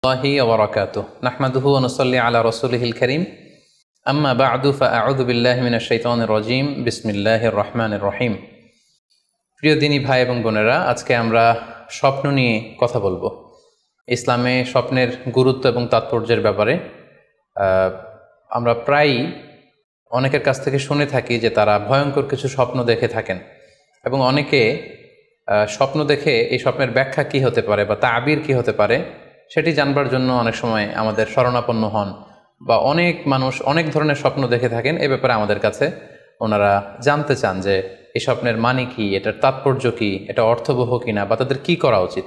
الله وبركاته نحمده ونصلي على رسوله الكريم أما بعد فأعوذ بالله من الشيطان الرجيم بسم الله الرحمن الرحيم প্রিয় দিনী ভাই এবং বোনেরা, আজকে আমরা স্বপ্ন নিয়ে কথা বলবো। ইসলামে স্বপ্নের গুরুত্ব এবং তাৎপর্যের ব্যাপারে আমরা প্রায়ই অনেকের কাছ থেকে শুনে থাকি যে তারা ভয়ঙ্কর কিছু স্বপ্ন দেখে থাকেন, এবং অনেকে স্বপ্ন দেখে এই স্বপ্নের ব্যাখ্যা কি হতে পারে বা তাবির কি হতে পারে সেটি জানবার জন্য অনেক সময় আমাদের শরণাপন্ন হন, বা অনেক মানুষ অনেক ধরনের স্বপ্ন দেখে থাকেন। এ ব্যাপারে আমাদের কাছে ওনারা জানতে চান যে এই স্বপ্নের মানে কি, এটার তাৎপর্য কি, এটা অর্থবহ কিনা, বা তাদের কি করা উচিত।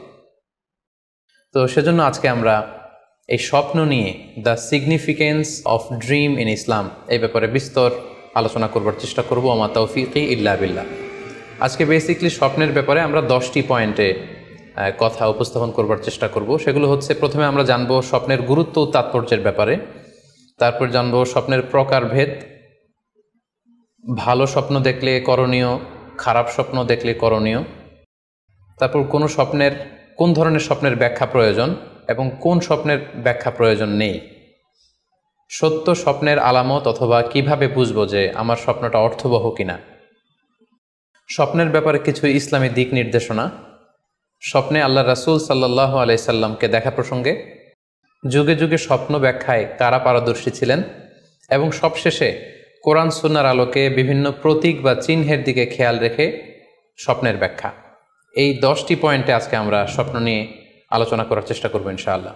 তো সেজন্য আজকে আমরা এই স্বপ্ন নিয়ে the significance of dream in Islam এই ব্যাপারে বিস্তর আলোচনা করবার চেষ্টা করব। আমা তাওফিকি ইল্লা বিল্লাহ। আজকে বেসিকলি স্বপ্নের ব্যাপারে আমরা 10টি পয়েন্টে কথা উপস্থাপন করবার চেষ্টা করব। সেগুলো হচ্ছে, প্রথমে আমরা জানব স্বপ্নের গুরুত্ব ও তাৎপর্যের ব্যাপারে, তারপর জানব স্বপ্নের প্রকারভেদ, ভালো স্বপ্ন দেখলে করণীয়, খারাপ স্বপ্ন দেখলে করণীয়, তারপর কোন ধরনের স্বপ্নের ব্যাখ্যা প্রয়োজন এবং কোন স্বপ্নের ব্যাখ্যা প্রয়োজন নেই, সত্য স্বপ্নের আলামত অথবা কিভাবে বুঝবো যে আমার স্বপ্নটা অর্থবহ কিনা, স্বপ্নের ব্যাপারে কিছু ইসলামী দিক নির্দেশনা, স্বপ্নে আল্লাহ রাসূল সাল্লাল্লাহু আলাইহি সাল্লামকে দেখা প্রসঙ্গে, যুগে যুগে স্বপ্ন ব্যাখ্যায় কারা পারদর্শী ছিলেন, এবং সবশেষে কোরআন সুন্নাহর আলোকে বিভিন্ন প্রতীক বা চিহ্নের দিকে খেয়াল রেখে স্বপ্নের ব্যাখ্যা। এই 10টি পয়েন্টে আজকে আমরা স্বপ্ন নিয়ে আলোচনা করার চেষ্টা করব ইনশাআল্লাহ।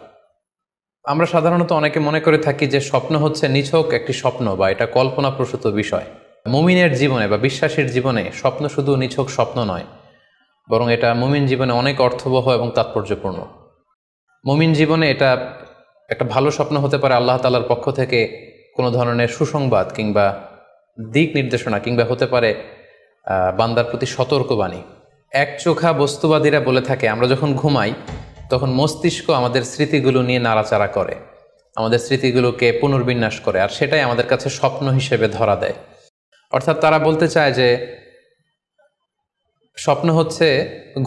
আমরা সাধারণত অনেকে মনে করে থাকি যে স্বপ্ন হচ্ছে নিছক একটি স্বপ্ন বা এটা কল্পনাপ্রসূত বিষয়। মুমিনের জীবনে বা বিশ্বাসীর জীবনে স্বপ্ন শুধু নিছক স্বপ্ন নয়, বরং এটা মুমিন জীবনে অনেক অর্থবহ এবং তাৎপর্যপূর্ণ। মুমিন জীবনে এটা একটা ভালো স্বপ্ন হতে পারে আল্লাহ তাআলার পক্ষ থেকে কোনো ধরনের সুসংবাদ কিংবা দিক নির্দেশনা, কিংবা হতে পারে বান্দার প্রতি সতর্কবাণী। একচোখা বস্তুবাদীরা বলে থাকে আমরা যখন ঘুমাই তখন মস্তিষ্ক আমাদের স্মৃতিগুলো নিয়ে নাড়াচাড়া করে, আমাদের স্মৃতিগুলোকে পুনর্বিন্যাস করে, আর সেটাই আমাদের কাছে স্বপ্ন হিসেবে ধরা দেয়। অর্থাৎ তারা বলতে চায় যে স্বপ্ন হচ্ছে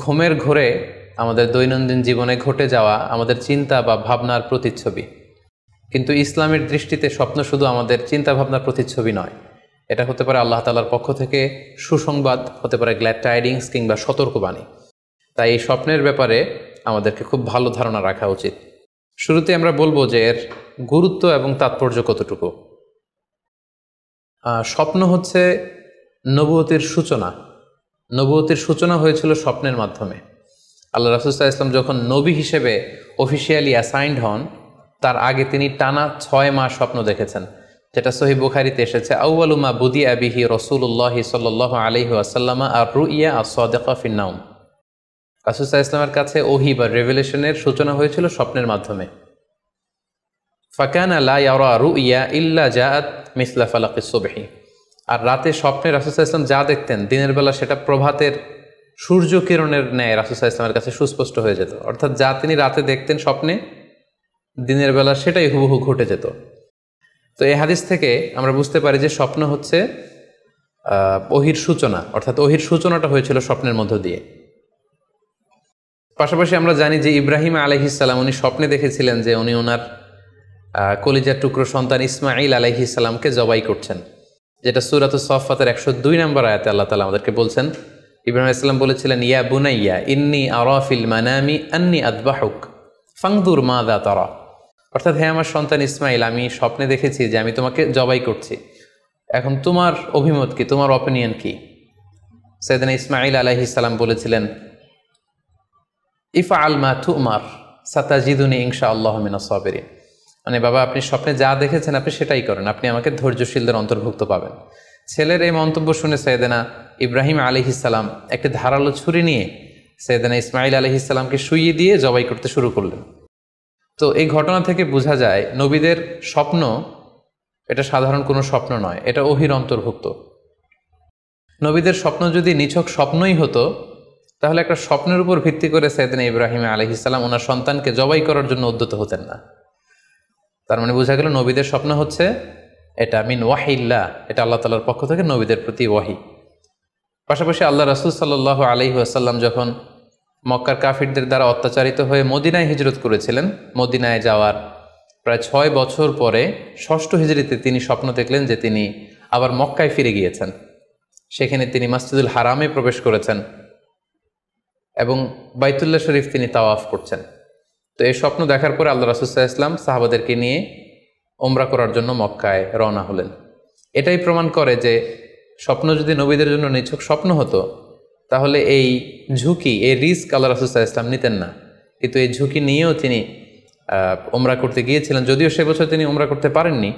ঘুমের ঘোরে আমাদের দৈনন্দিন জীবনে ঘটে যাওয়া আমাদের চিন্তা বা ভাবনার প্রতিচ্ছবি। কিন্তু ইসলামের দৃষ্টিতে স্বপ্ন শুধু আমাদের চিন্তা ভাবনার প্রতিচ্ছবি নয়, এটা হতে পারে আল্লাহ তাআলার পক্ষ থেকে সুসংবাদ, হতে পারে গ্ল্যাড টাইডিংস কিংবা সতর্কবাণী। তাই এই স্বপ্নের ব্যাপারে আমাদেরকে খুব ভালো ধারণা রাখা উচিত। শুরুতে আমরা বলবো যে এর গুরুত্ব এবং তাৎপর্য কতটুকু। স্বপ্ন হচ্ছে নবুয়তের সূচনা। নবুয়তের সূচনা হয়েছিল স্বপ্নের মাধ্যমে। আল্লাহ রাসূল সাল্লাল্লাহু আলাইহি ওয়াসাল্লাম যখন নবী হিসেবে অফিসিয়ালি অ্যাসাইন্ড হন, তার আগে তিনি টানা 6 মাস স্বপ্ন দেখেছেন, যেটা সহিহ বুখারীতে এসেছে। আউয়ালু মা বুদিআ বিহি রাসূলুল্লাহ সাল্লাল্লাহু আলাইহি ওয়াসাল্লাম আর-রুইয়া আস-সাদিকা ফিন-নাওম। রাসূল সাল্লাল্লাহু আলাইহি ওয়াসাল্লামের কাছে ওহী বা রেভেলেশনের সূচনা হয়েছিল স্বপ্নের মাধ্যমে। ফাকানা লা ইয়ারা রুইয়া ইল্লা জাআত মিসলা ফালাকিস সুবহি। আর রাতে স্বপ্নে রাসূল সাল্লাল্লাহু আলাইহি ওয়াসাল্লাম যা দেখতেন, দিনের বেলা সেটা প্রভাতের সূর্য কিরণের ন্যায় রাসূল সাল্লাল্লাহু আলাইহি ওয়াসাল্লামের কাছে সুস্পষ্ট হয়ে যেত। অর্থাৎ যা তিনি রাতে দেখতেন স্বপ্নে, দিনের বেলা সেটাই হুবহু ঘটে যেত। তো এই হাদিস থেকে আমরা বুঝতে পারি যে স্বপ্ন হচ্ছে ওহীর সূচনা, অর্থাৎ ওহীর সূচনাটা হয়েছিল স্বপ্নের মধ্য দিয়ে। পাশাপাশি আমরা জানি যে ইব্রাহিম আলাইহিস সালাম উনি স্বপ্নে দেখেছিলেন যে উনি ওনার কলিজার টুকরো সন্তান ইসমাঈল আলাইহিস সালামকে জবাই করছেন, যেটা সূরাতুস সাফফাতের 102 নম্বর আয়াতে আল্লাহ তাআলা আমাদেরকে বলছেন। ইব্রাহিম আলাইহিস সালাম বলেছিলেন, ইয়া বুনাইয়া ইন্নী আরা ফিল মানামি আন্নী আযবাহুক ফানজুর মাযা তারা। অর্থাৎ, হে আমার সন্তান ইসমাইল, আমি স্বপ্নে দেখেছি যে আমি তোমাকে জবাই করছি, এখন তোমার অভিমত কি, তোমার অপিনিয়ন কি? সাইয়েদনা ইসমাঈল আলাইহিস সালাম বলেছিলেন, ইফআল মা তুমার সাতাজিদুনি ইনশাআল্লাহু মিনাস সাবিরিন। মানে বাবা, আপনি স্বপ্নে যা দেখেছেন আপনি সেটাই করেন, আপনি আমাকে ধৈর্যশীলদের অন্তর্ভুক্ত পাবেন। ছেলের এই মন্তব্য শুনে সাইয়েদনা ইব্রাহিম আলাইহিস সালাম একটি ধারালো ছুরি নিয়ে সাইয়েদনা ইসমাঈল আলাইহিস সালামকে শুইয়ে দিয়ে জবাই করতে শুরু করলেন। তো এই ঘটনা থেকে বোঝা যায় নবীদের স্বপ্ন এটা সাধারণ কোনো স্বপ্ন নয়, এটা ওহীর অন্তর্ভুক্ত। নবীদের স্বপ্ন যদি নিছক স্বপ্নই হতো, তাহলে একটা স্বপ্নের উপর ভিত্তি করে সাইয়েদনা ইব্রাহিম আলাইহিস সালাম ওনার সন্তানকে জবাই করার জন্য উদ্যত হতেন না। তার মানে বোঝা গেল নবীদের স্বপ্ন হচ্ছে এটা মিন ওয়াহিল্লাহ, এটা আল্লাহ তাআলার পক্ষ থেকে নবীদের প্রতি ওয়াহি। পাশাপাশি আল্লাহ রাসূল সাল্লাল্লাহু আলাইহি ওয়াসাল্লাম যখন মক্কার কাফিরদের দ্বারা অত্যাচারিত হয়ে মদিনায় হিজরত করেছিলেন। মদিনায় যাওয়ার প্রায় 6 বছর পরে 6ষ্ঠ হিজরিতে তিনি স্বপ্ন দেখলেন যে তিনি আবার মক্কায় ফিরে গিয়েছেন। সেখানে তিনি মসজিদুল হারামে প্রবেশ করেছেন এবং বাইতুল্লাহ শরীফ তিনি তাওয়াফ করছেন। তো এই স্বপ্ন দেখার পরে আল্লাহ রাসূল সাল্লাল্লাহু আলাইহি ওয়াসাল্লাম সাহাবাদেরকে নিয়ে উমরা করার জন্য মক্কায় রওনা হলেন। এটাই প্রমাণ করে যে স্বপ্ন যদি নবীদের জন্য নিছক স্বপ্ন হতো তাহলে এই ঝুঁকি, এই রিস্ক আল্লাহ রাসূল সাল্লাল্লাহু আলাইহি ওয়াসাল্লাম নিতেন না। কিন্তু এই ঝুঁকি নিয়েও তিনি উমরা করতে গিয়েছিলেন। যদিও সে বছর তিনি উমরা করতে পারেননি,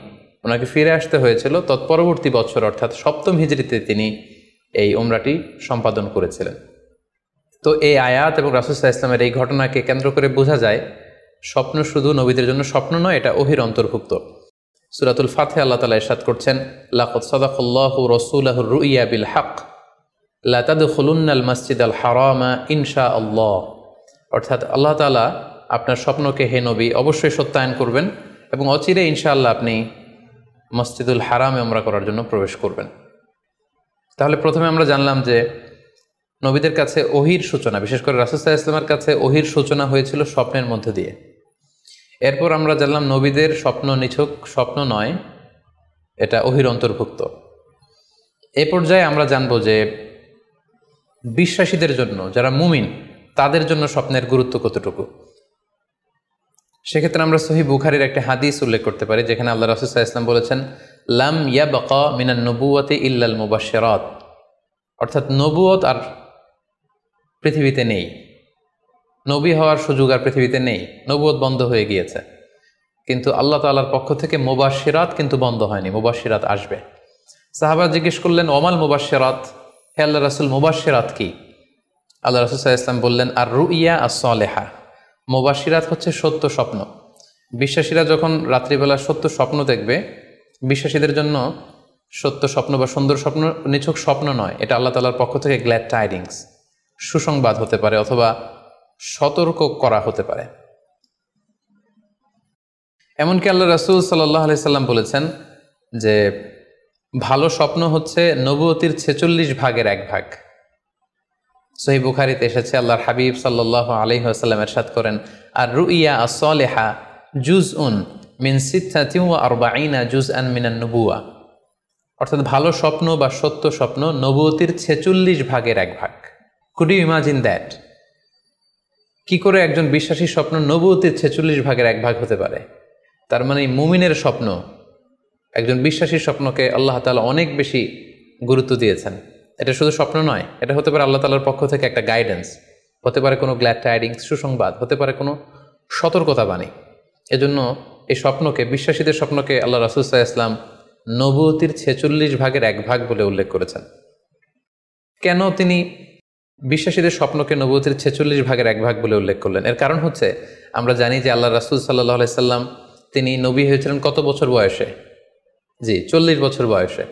ওনাকে ফিরে আসতে হয়েছিল। তৎপরবর্তী বছর অর্থাৎ 7ম হিজরিতে তিনি এই উমরাটি সম্পাদন করেছিলেন। তো এই আয়াত এবং রাসূল সাল্লাল্লাহু আলাইহি ওয়াসাল্লামের এই ঘটনাকে কেন্দ্র করে বোঝা যায় স্বপ্ন শুধু নবীদের জন্য স্বপ্ন নয়, এটা ওহীর অন্তর্ভুক্ত। সূরাতুল ফাতহে আল্লাহ তাআলা ইরশাদ করছেন, লাকাদ সাদাকাল্লাহু রাসূলাহুর রুইয়া বিল হক লা তাদখুলুন্নাল মাসজিদাল হারামা ইনশাআল্লাহ। অর্থাৎ আল্লাহ তাআলা আপনার স্বপ্নকে হে নবী অবশ্যই সত্যায়ন করবেন এবং অচিরে ইনশাআল্লাহ আপনি মসজিদুল হারামে উমরা করার জন্য প্রবেশ করবেন। তাহলে প্রথমে আমরা জানলাম যে নবীদের কাছে ওহীর সূচনা, বিশেষ করে রাসূল সাল্লাল্লাহু আলাইহি ওয়াসাল্লামের কাছে ওহীর সূচনা হয়েছিল স্বপ্নের মধ্যে দিয়ে। এরপর আমরা জানলাম নবীদের স্বপ্ন নিছক স্বপ্ন নয়, এটা ওহীর অন্তর্ভুক্ত। এ পর্যায়ে আমরা জানব যে বিশ্বাসীদের জন্য, যারা মুমিন, তাদের জন্য স্বপ্নের গুরুত্ব কতটুকু। সেক্ষেত্রে আমরা সহিহ বুখারীর একটা হাদিস উল্লেখ করতে পারি, যেখানে আল্লাহ রাসূল সাল্লাল্লাহু আলাইহি ওয়াসাল্লাম বলেছেন, লাম ইয়াবকা মিনান নবুওয়াতি ইল্লাল মুবাশশিরাত। অর্থাৎ নবুয়ত আর পৃথিবীতে নেই, নবী হওয়ার সুযোগ আর পৃথিবীতে নেই, নবুয়ত বন্ধ হয়ে গিয়েছে। কিন্তু আল্লাহ তাআলার পক্ষ থেকে মুবাশশিরাত কিন্তু বন্ধ হয়নি, মুবাশশিরাত আসবে। সাহাবা জিজ্ঞেস করলেন, ওমাল মুবাশশিরাত, হে আল্লাহ রাসূল মুবাশশিরাত কি? আল্লাহ রাসূল সাল্লাল্লাহু আলাইহি ওয়াসাল্লাম বললেন, আর রুইয়া আস-সালেহা। মুবাশশিরাত হচ্ছে সত্য স্বপ্ন। বিশ্বাসীরা যখন রাত্রিবেলা সত্য স্বপ্ন দেখবে, বিশ্বাসীদের জন্য সত্য স্বপ্ন বা সুন্দর স্বপ্ন নিছক স্বপ্ন নয়, এটা আল্লাহ তাআলার পক্ষ থেকে গ্ল্যাড টাইডিংস, সুসংবাদ হতে পারে অথবা সতর্ক করা হতে পারে। এমনকি আল্লাহ রাসূল সাল্লাল্লাহু আলাইহি সাল্লাম বলেছেন যে ভালো স্বপ্ন হচ্ছে নবুয়তির 46 ভাগের 1 ভাগ। সহিহ বুখারীতে এসেছে, আল্লাহর হাবিব সাল্লাল্লাহু আলাইহি ওয়াসাল্লাম ইরশাদ করেন, আর রুইয়া আস-সালিহা জুজউন মিন 46 জুজআন মিনান নবুওয়া। অর্থাৎ ভালো স্বপ্ন বা সত্য স্বপ্ন নবুয়তির 46 ভাগের 1 ভাগ। Could you imagine that? কি করে একজন বিশ্বাসী স্বপ্ন নবুয়তির 46 ভাগের 1 ভাগ হতে পারে? তার মানে মুমিনের স্বপ্ন, একজন বিশ্বাসীর স্বপ্নকে আল্লাহ তাআলা অনেক বেশি গুরুত্ব দিয়েছেন। এটা শুধু স্বপ্ন নয়, এটা হতে পারে আল্লাহ তাআলার পক্ষ থেকে একটা গাইডেন্স, হতে পারে কোনো গ্ল্যাড টাইডিংস, সুসংবাদ, হতে পারে কোনো সতর্কতা বাণী। এজন্য এই স্বপ্নকে, বিশ্বাসীদের স্বপ্নকে আল্লাহ রাসূল সাল্লাল্লাহু আলাইহি ওয়াসাল্লাম নবুয়তির 46 ভাগের 1 ভাগ বলে উল্লেখ করেছেন। কেন তিনি বিশ্বাসীদের স্বপ্নকে নবুয়তির 46 ভাগের 1 ভাগ বলে উল্লেখ করলেন? এর কারণ হচ্ছে, আমরা জানি যে আল্লাহ রাসূল সাল্লাল্লাহু আলাইহি সাল্লাম তিনি নবী হয়েছিলেন কত বছর বয়সে? জি, 40 বছর বয়সে।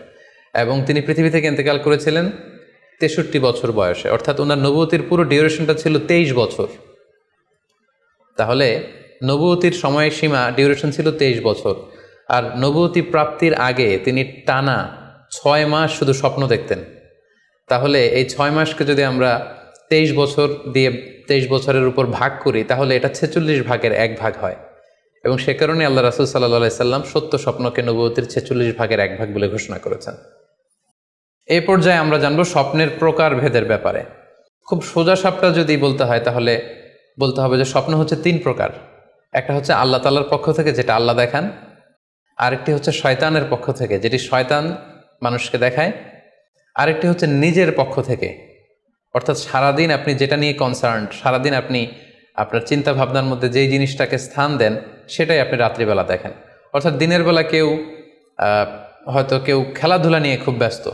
এবং তিনি পৃথিবী থেকে ইন্তেকাল করেছিলেন 63 বছর বয়সে। অর্থাৎ ওনার নবুয়তির পুরো ডিউরেশনটা ছিল 23 বছর। তাহলে নবুয়তির সময়সীমা ডিউরেশন ছিল 23 বছর। আর নবুয়তি প্রাপ্তির আগে তিনি টানা 6 মাস শুধু স্বপ্ন দেখতেন। তাহলে এই 6 মাসকে যদি আমরা 23 বছর দিয়ে 23 বছরের উপর ভাগ করি, তাহলে এটা 46 ভাগের 1 ভাগ হয়। এবং সে কারণে আল্লাহ রাসূল সাল্লাল্লাহু আলাইহি সাল্লাম সত্য স্বপ্নকে নবুয়তির 46 ভাগের 1 ভাগ বলে ঘোষণা করেছেন। এই পর্যায়ে আমরা জানবো স্বপ্নের প্রকার ভেদের ব্যাপারে। খুব সোজা সাপটা যদি বলতে হয়, তাহলে বলতে হবে যে স্বপ্ন হচ্ছে 3 প্রকার। একটা হচ্ছে আল্লাহ তাআলার পক্ষ থেকে, যেটা আল্লাহ দেখান। আরেকটি হচ্ছে শয়তানের পক্ষ থেকে, যেটি শয়তান মানুষকে দেখায়। আরেকটি হচ্ছে নিজের পক্ষ থেকে, অর্থাৎ সারাদিন আপনি যেটা নিয়ে কনসার্ন, সারাদিন আপনি আপনার চিন্তা ভাবনার মধ্যে যেই জিনিসটাকে স্থান দেন, সেটাই আপনি রাত্রিবেলা দেখেন। অর্থাৎ দিনের বেলা হয়তো কেউ খেলাধুলা নিয়ে খুব ব্যস্ত,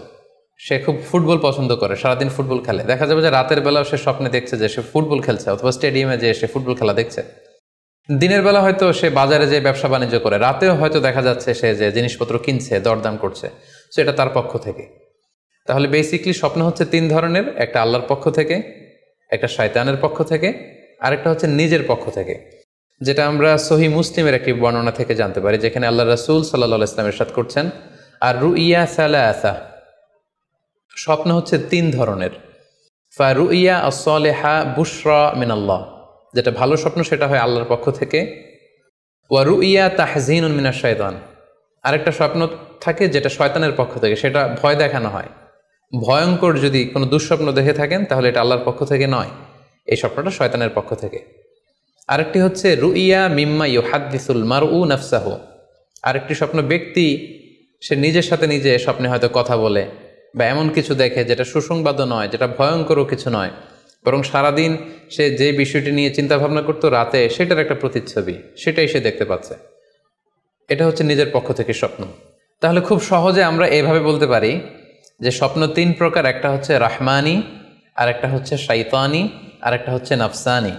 সে খুব ফুটবল পছন্দ করে, সারাদিন ফুটবল খেলে। দেখা যাবে যে রাতের বেলাও সে স্বপ্নে দেখছে যে সে ফুটবল খেলছে, অথবা স্টেডিয়ামে যে সে ফুটবল খেলা দেখছে। দিনের বেলা হয়তো সে বাজারে যে ব্যবসা বাণিজ্য করে, রাতেও হয়তো দেখা যাচ্ছে সে যে জিনিসপত্র কিনছে, দরদাম করছে। সো এটা তার পক্ষ থেকে। তাহলে বেসিকলি স্বপ্ন হচ্ছে 3 ধরনের, একটা আল্লাহর পক্ষ থেকে, একটা শয়তানের পক্ষ থেকে, আরেকটা হচ্ছে নিজের পক্ষ থেকে, যেটা আমরা সহিহ মুসলিমের একটি বর্ণনা থেকে জানতে পারি, যেখানে আল্লাহ রাসূল সাল্লাল্লাহু আলাইহি ওয়াসাল্লাম ইরশাদ করছেন, আর রুইয়া সালাসা, স্বপ্ন হচ্ছে 3 ধরনের। ফারুইয়া আস-সালিহা বুশরা মিনাল্লাহ, যেটা ভালো স্বপ্ন সেটা হয় আল্লাহর পক্ষ থেকে। ওয়া রুইয়া তাহজিনুন মিনাশ শাইতান, আরেকটা স্বপ্ন থাকে যেটা শয়তানের পক্ষ থেকে, সেটা ভয় দেখানো হয়। ভয়ঙ্কর যদি কোনো দুঃস্বপ্ন দেখে থাকেন তাহলে এটা আল্লাহর পক্ষ থেকে নয়, এই স্বপ্নটা শয়তানের পক্ষ থেকে। আরেকটি হচ্ছে রুইয়া মিম্মা ইউহাদ্দিসুল মারউ নাফসাহু, আরেকটি স্বপ্ন ব্যক্তি সে নিজের সাথে নিজে স্বপ্নে হয়তো কথা বলে বা এমন কিছু দেখে যেটা সুসংবাদও নয়, যেটা ভয়ঙ্করও কিছু নয়, বরং সারাদিন সে যে বিষয়টি নিয়ে চিন্তা ভাবনা করতো রাতে সেটার একটা প্রতিচ্ছবি, সেটাই সে দেখতে পাচ্ছে। এটা হচ্ছে নিজের পক্ষ থেকে স্বপ্ন। তাহলে খুব সহজে আমরা এভাবে বলতে পারি যে স্বপ্ন তিন প্রকার, একটা হচ্ছে রাহমানি, আর একটা হচ্ছে শাইতানি, আর একটা হচ্ছে নাফসানি।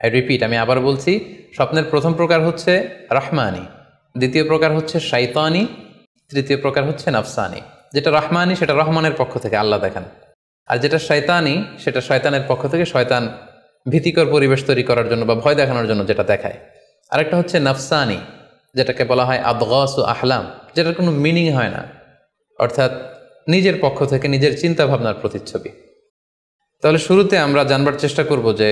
আই রিপিট, আমি আবার বলছি, স্বপ্নের প্রথম প্রকার হচ্ছে রাহমানি, দ্বিতীয় প্রকার হচ্ছে শাইতানি, তৃতীয় প্রকার হচ্ছে নাফসানি। যেটা রাহমানি সেটা রহমানের পক্ষ থেকে আল্লাহ দেখান, আর যেটা শয়তানি সেটা শয়তানের পক্ষ থেকে, শয়তান ভীতিকর পরিবেশ তৈরি করার জন্য বা ভয় দেখানোর জন্য যেটা দেখায়। আরেকটা হচ্ছে নাফসানি, যেটাকে বলা হয় আদগাস ও আহলাম, যেটার কোনো মিনিং হয় না, অর্থাৎ নিজের পক্ষ থেকে নিজের চিন্তা ভাবনার প্রতিচ্ছবি। তাহলে শুরুতে আমরা জানবার চেষ্টা করব যে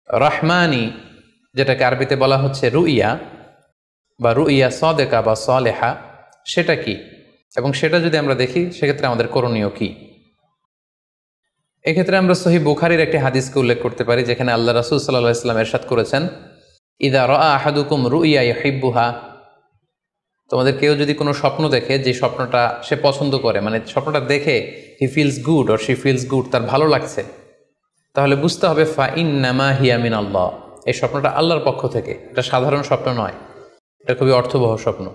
রাহমানি, যেটাকে আরবিতে বলা হচ্ছে রুইয়া বা রুইয়া সাদেকা বা সালেহা, সেটা কি, এবং সেটা যদি আমরা দেখি সেক্ষেত্রে আমাদের করণীয় কি। এক্ষেত্রে আমরা সহিহ বুখারীর একটি হাদিসকে উল্লেখ করতে পারি, যেখানে আল্লাহ রাসূল সাল্লাল্লাহু আলাইহি ওয়াসাল্লাম ইরশাদ করেছেন, ইযা রাআ আহাদুকুম রুইয়া ইউহিব্বুহা, তোমাদের কেউ যদি কোনো স্বপ্ন দেখে যে স্বপ্নটা সে পছন্দ করে, মানে স্বপ্নটা দেখে he feels good or she feels good, তার ভালো লাগছে, তাহলে বুঝতে হবে ফা ইন্নামা হিয়া মিনাল্লাহ, এই স্বপ্নটা আল্লাহর পক্ষ থেকে, এটা সাধারণ স্বপ্ন নয়, এটা খুবই অর্থবহ স্বপ্ন।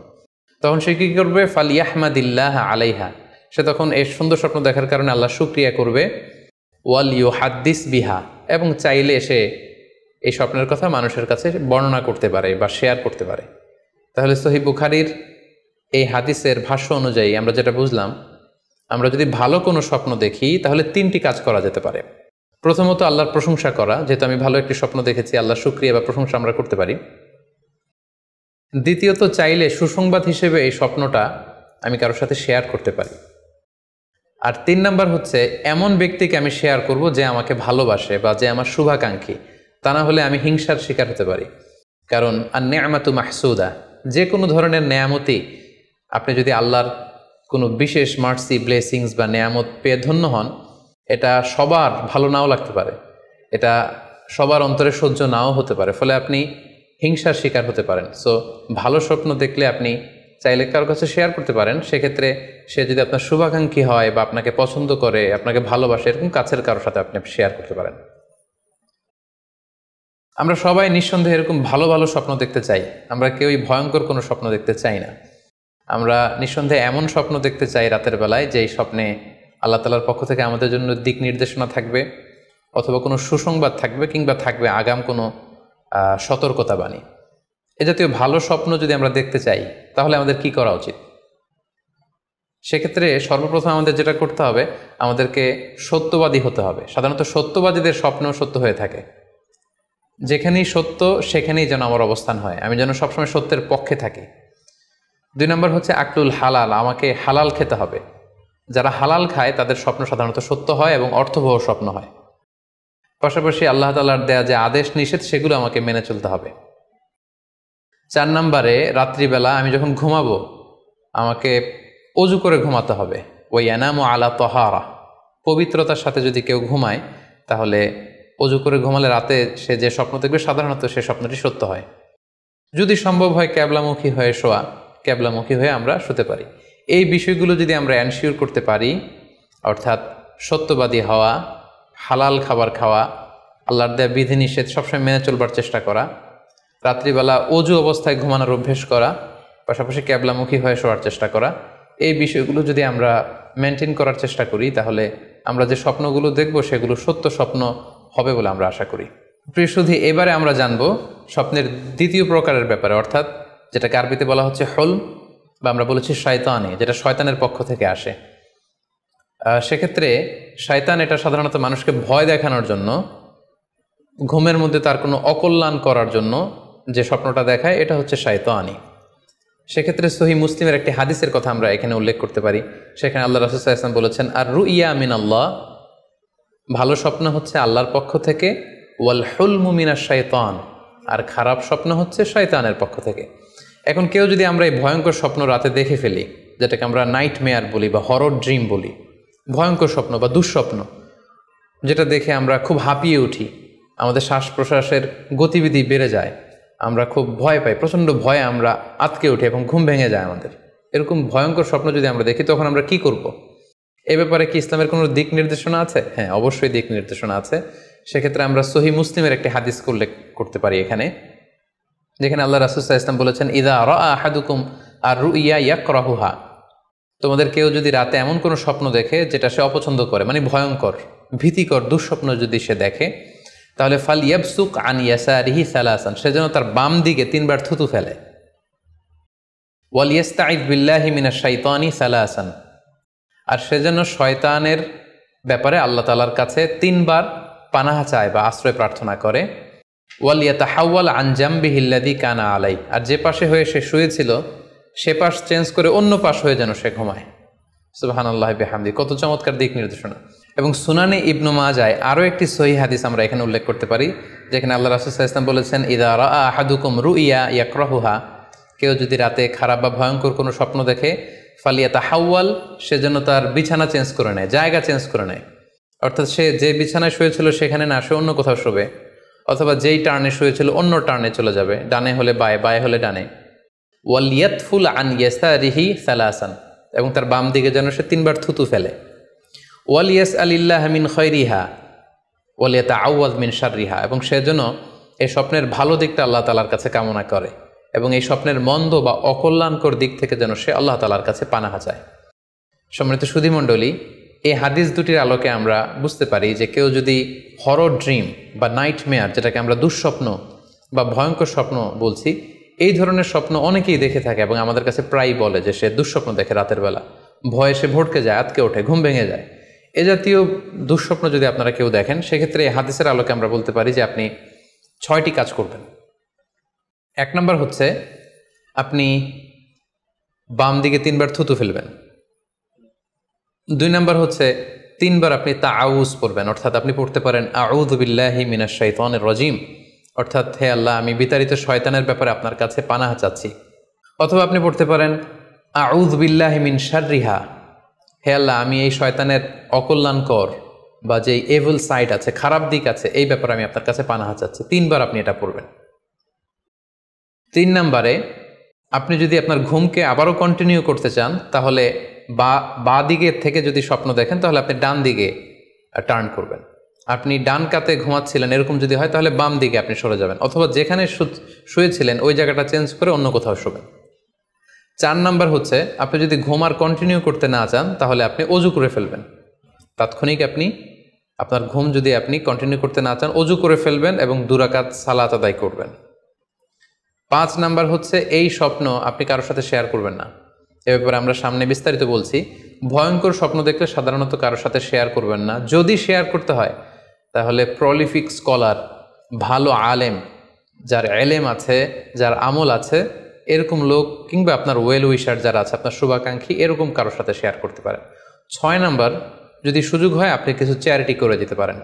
তখন সে কী করবে? ফালিয়াহমাদিল্লাহ আলাইহা, সে তখন এই সুন্দর স্বপ্ন দেখার কারণে আল্লাহ শুকরিয়া করবে। ওয়াল ইউহাদ্দিস বিহা, এবং চাইলে সে এই স্বপ্নের কথা মানুষের কাছে বর্ণনা করতে পারে বা শেয়ার করতে পারে। তাহলে সহিহ বুখারীর এই হাদিসের ভাষ্য অনুযায়ী আমরা যেটা বুঝলাম, আমরা যদি ভালো কোনো স্বপ্ন দেখি তাহলে তিনটি কাজ করা যেতে পারে। প্রথমত আল্লাহর প্রশংসা করা, যেহেতু আমি ভালো একটি স্বপ্ন দেখেছি, আল্লাহর শুকরিয়া বা প্রশংসা আমরা করতে পারি। দ্বিতীয়ত চাইলে সুসংবাদ হিসেবে এই স্বপ্নটা আমি কারোর সাথে শেয়ার করতে পারি। আর তিন নাম্বার হচ্ছে এমন ব্যক্তিকে আমি শেয়ার করব যে আমাকে ভালোবাসে বা যে আমার শুভাকাঙ্ক্ষী, তা না হলে আমি হিংসার শিকার হতে পারি। কারণ আর নেয়ামাতু মাহসুদা, যে কোনো ধরনের নেয়ামতি, আপনি যদি আল্লাহর কোনো বিশেষ মার্সি, ব্লেসিংস বা নেয়ামত পেয়ে ধন্য হন, এটা সবার ভালো নাও লাগতে পারে, এটা সবার অন্তরে সহ্য নাও হতে পারে, ফলে আপনি হিংসার শিকার হতে পারেন। সো ভালো স্বপ্ন দেখলে আপনি চাইলে কারোর কাছে শেয়ার করতে পারেন, সেক্ষেত্রে সে যদি আপনার শুভাকাঙ্ক্ষী হয় বা আপনাকে পছন্দ করে, আপনাকে ভালোবাসে, এরকম কাছের কারোর সাথে আপনি শেয়ার করতে পারেন। আমরা সবাই নিঃসন্দেহে এরকম ভালো ভালো স্বপ্ন দেখতে চাই, আমরা কেউই ভয়ঙ্কর কোনো স্বপ্ন দেখতে চাই না। আমরা নিঃসন্দেহে এমন স্বপ্ন দেখতে চাই রাতের বেলায় যেই স্বপ্নে আল্লাহ তাআলার পক্ষ থেকে আমাদের জন্য দিক নির্দেশনা থাকবে, অথবা কোনো সুসংবাদ থাকবে, কিংবা থাকবে আগাম কোনো সতর্কতা বাণী। এ জাতীয় ভালো স্বপ্ন যদি আমরা দেখতে চাই তাহলে আমাদের কি করা উচিত? সেক্ষেত্রে সর্বপ্রথম আমাদের যেটা করতে হবে, আমাদেরকে সত্যবাদী হতে হবে। সাধারণত সত্যবাদীদের স্বপ্ন সত্য হয়ে থাকে। যেখানেই সত্য সেখানেই যেন আমার অবস্থান হয়, আমি যেন সবসময় সত্যের পক্ষে থাকি। দুই নম্বর হচ্ছে আকলুল হালাল, আমাকে হালাল খেতে হবে। যারা হালাল খায় তাদের স্বপ্ন সাধারণত সত্য হয় এবং অর্থবহ স্বপ্ন হয়। পাশাপাশি আল্লাহ তাআলার দেয়া যে আদেশ নিষেধ সেগুলো আমাকে মেনে চলতে হবে। 4 নম্বরে রাত্রিবেলা আমি যখন ঘুমাবো আমাকে অজু করে ঘুমাতে হবে। ওই ইয়ানামু আলা তাহারা, পবিত্রতার সাথে যদি কেউ ঘুমায় তাহলে অজু করে ঘুমালে রাতে সে যে স্বপ্ন দেখবে সাধারণত সে স্বপ্নটি সত্য হয়। যদি সম্ভব হয় ক্যাবলামুখী হয়ে শোয়া, ক্যাবলামুখী হয়ে আমরা শুতে পারি। এই বিষয়গুলো যদি আমরা এনশিওর করতে পারি, অর্থাৎ সত্যবাদী হওয়া, হালাল খাবার খাওয়া, আল্লাহর দেয়া বিধিনিষেধ সবসময় মেনে চলবার চেষ্টা করা, রাত্রিবেলা অজু অবস্থায় ঘুমানোর অভ্যেস করা, পাশাপাশি ক্যাবলামুখী হয়ে শোয়ার চেষ্টা করা, এই বিষয়গুলো যদি আমরা মেনটেন করার চেষ্টা করি তাহলে আমরা যে স্বপ্নগুলো দেখব সেগুলো সত্য স্বপ্ন হবে বলে আমরা আশা করি। প্রিয় সুধী, এবারে আমরা জানব স্বপ্নের দ্বিতীয় প্রকারের ব্যাপারে, অর্থাৎ যেটাকে আরবিতে বলা হচ্ছে হলম, বা আমরা বলেছি শয়তানি, যেটা শয়তানের পক্ষ থেকে আসে। সেক্ষেত্রে শয়তান এটা সাধারণত মানুষকে ভয় দেখানোর জন্য, ঘুমের মধ্যে তার কোনো অকল্যাণ করার জন্য যে স্বপ্নটা দেখায়, এটা হচ্ছে শয়তানি। সেক্ষেত্রে সহিহ মুসলিমের একটি হাদিসের কথা আমরা এখানে উল্লেখ করতে পারি। সেখানে আল্লাহ রাসূল সাল্লাল্লাহু আলাইহি ওয়াসাল্লাম বলেছেন, আর রুইয়া মিনাল্লাহ, ভালো স্বপ্ন হচ্ছে আল্লাহর পক্ষ থেকে, ওয়াল হুলমু মিনাশ শাইতান, আর খারাপ স্বপ্ন হচ্ছে শয়তানের পক্ষ থেকে। এখন কেউ যদি আমরা এই ভয়ঙ্কর স্বপ্ন রাতে দেখে ফেলি, যেটাকে আমরা নাইট মেয়ার বলি বা হরর ড্রিম বলি, ভয়ঙ্কর স্বপ্ন বা দুঃস্বপ্ন, যেটা দেখে আমরা খুব হাঁপিয়ে উঠি, আমাদের শ্বাস প্রশ্বাসের গতিবিধি বেড়ে যায়, আমরা খুব ভয় পাই, প্রচণ্ড ভয়ে আমরা আটকে উঠি এবং ঘুম ভেঙে যায় আমাদের, এরকম ভয়ঙ্কর স্বপ্ন যদি আমরা দেখি তখন আমরা কি করব? এ ব্যাপারে কি ইসলামের কোনো দিক নির্দেশনা আছে? হ্যাঁ, অবশ্যই দিক নির্দেশনা আছে। সেক্ষেত্রে আমরা সহিহ মুসলিমের একটি হাদিস উল্লেখ করতে পারি এখানে, যেখানে আল্লাহ রাসূল সাল্লাল্লাহু আলাইহি ওয়াসাল্লাম বলেছেন, ইযা রাআ আহাদুকুম আর রুইয়া ইয়াকরাহুহা, তোমাদের কেউ যদি রাতে এমন কোনো স্বপ্ন দেখে যেটা সে অপছন্দ করে, মানে ভয়ঙ্কর ভীতিকর দুঃস্বপ্ন যদি সে দেখে, তাহলে ফাল ইয়াবসুক আন ইয়াসারিহি সালাসান, সে যেন তার বাম দিকে 3 বার থুতু ফেলে। ওয়াল ইস্তাইয বিল্লাহি মিনাশ শাইতানি সালাসান, আর সে যেন শয়তানের ব্যাপারে আল্লাহ তাআলার কাছে 3 বার পানাহ চায় বা আশ্রয় প্রার্থনা করে। ওয়াল ইয়াতাহাওয়াল আন জামবিহি আল্লাযী কানা আলাই, আর যে পাশে হয়ে সে শুয়েছিল সে পাশ চেঞ্জ করে অন্য পাশ হয়ে যেন সে ঘুমায়। সুবহানাল্লাহি বিহামদি, কত চমৎকার দিক নির্দেশনা। এবং সুনানে ইবনু মাজায় আরও একটি সহিহ হাদিস আমরা এখানে উল্লেখ করতে পারি, যেখানে আল্লাহ রাসূল সাল্লাল্লাহু আলাইহি ওয়াসাল্লাম বলেছেন, ইযা রাআ আহাদুকুম রুইয়া ইয়াকরাহুহা, কেউ যদি রাতে খারাপ বা ভয়ঙ্কর কোনো স্বপ্ন দেখে, ফালিয়াতাহাওয়াল, সে যেন তার বিছানা চেঞ্জ করে নেয়, জায়গা চেঞ্জ করে নেয়। অর্থাৎ সে যে বিছানায় শুয়েছিল সেখানে না, সে অন্য কোথাও শোবে, অথবা যেই টার্নে শুয়েছিল অন্য টার্নে চলে যাবে, ডানে হলে বায়ে, বায়ে হলে ডানে। ওয়াল ইয়াতফুল আন ইয়াসারিহি সালাসান, এবং তার বাম দিকে যেন সে 3 বার থুতু ফেলে। ওয়াল ইয়াসআলিল্লাহ মিন খায়রিহা ওয়াল ইয়াতাআওয়ায মিন শাররিহা, এবং সে যেন এই স্বপ্নের ভালো দিকটা আল্লাহ তাআলার কাছে কামনা করে, এবং এই স্বপ্নের মন্দ বা অকল্যাণকর দিক থেকে যেন সে আল্লাহ তাআলার কাছে পানাহা চায়। সম্মানিত সুধীমণ্ডলী, এই হাদিস দুটির আলোকে আমরা বুঝতে পারি যে কেউ যদি হরর ড্রিম বা নাইট মেয়ার, যেটাকে আমরা দুঃস্বপ্ন বা ভয়ঙ্কর স্বপ্ন বলছি, এই ধরনের স্বপ্ন অনেকেই দেখে থাকে এবং আমাদের কাছে প্রায়ই বলে যে সে দুঃস্বপ্ন দেখে রাতের বেলা, ভয়ে সে ভটকে যায়, আটকে ওঠে, ঘুম ভেঙে যায়। এ জাতীয় দুঃস্বপ্ন যদি আপনারা কেউ দেখেন, সেক্ষেত্রে এই হাদিসের আলোকে আমরা বলতে পারি যে আপনি 6টি কাজ করবেন। 1 নম্বর হচ্ছে আপনি বাম দিকে 3 বার থুতু ফেলবেন। 2 নম্বর হচ্ছে 3 বার আপনি তাআউজ পড়বেন, অর্থাৎ আপনি পড়তে পারেন আউযু বিল্লাহি মিনাশ শাইতানির রাজিম, অর্থাৎ হে আল্লাহ, আমি বিতাড়িত শয়তানের ব্যাপারে আপনার কাছে পানাহ চাচ্ছি। অথবা আপনি পড়তে পারেন আউযু বিল্লাহি মিন শাররিহা, হে আল্লাহ, আমি এই শয়তানের অকল্যাণকর বা যেই এভিল সাইড আছে, খারাপ দিক আছে, এই ব্যাপারে আমি আপনার কাছে পানাহ চাচ্ছি। 3 বার আপনি এটা পড়বেন। 3 নম্বরে আপনি যদি আপনার ঘুমকে আবারও কন্টিনিউ করতে চান, তাহলে বা দিকে থেকে যদি স্বপ্ন দেখেন, তাহলে আপনি ডান দিকে টার্ন করবেন। আপনি ডান কাতে ঘুমাচ্ছিলেন এরকম যদি হয়, তাহলে বাম দিকে আপনি সরে যাবেন, অথবা যেখানে শুয়েছিলেন ওই জায়গাটা চেঞ্জ করে অন্য কোথাও শোবেন। 4 নম্বর হচ্ছে আপনি যদি ঘুম আর কন্টিনিউ করতে না চান, তাহলে আপনি অজু করে ফেলবেন। তাৎক্ষণিক আপনি আপনার ঘুম যদি আপনি কন্টিনিউ করতে না চান, অজু করে ফেলবেন এবং 2 রাকাত সালাত আদায় করবেন। 5 নাম্বার হচ্ছে এই স্বপ্ন আপনি কারোর সাথে শেয়ার করবেন না। এ ব্যাপারে আমরা সামনে বিস্তারিত বলছি। ভয়ঙ্কর স্বপ্ন দেখলে সাধারণত কারোর সাথে শেয়ার করবেন না। যদি শেয়ার করতে হয় তাহলে প্রলিফিক স্কলার, ভালো আলেম, যার এলেম আছে, যার আমল আছে, এরকম লোক, কিংবা আপনার ওয়েল উইশার যারা আছে, আপনার শুভাকাঙ্ক্ষী, এরকম কারোর সাথে শেয়ার করতে পারেন। 6 নাম্বার, যদি সুযোগ হয় আপনি কিছু চ্যারিটি করে দিতে পারেন,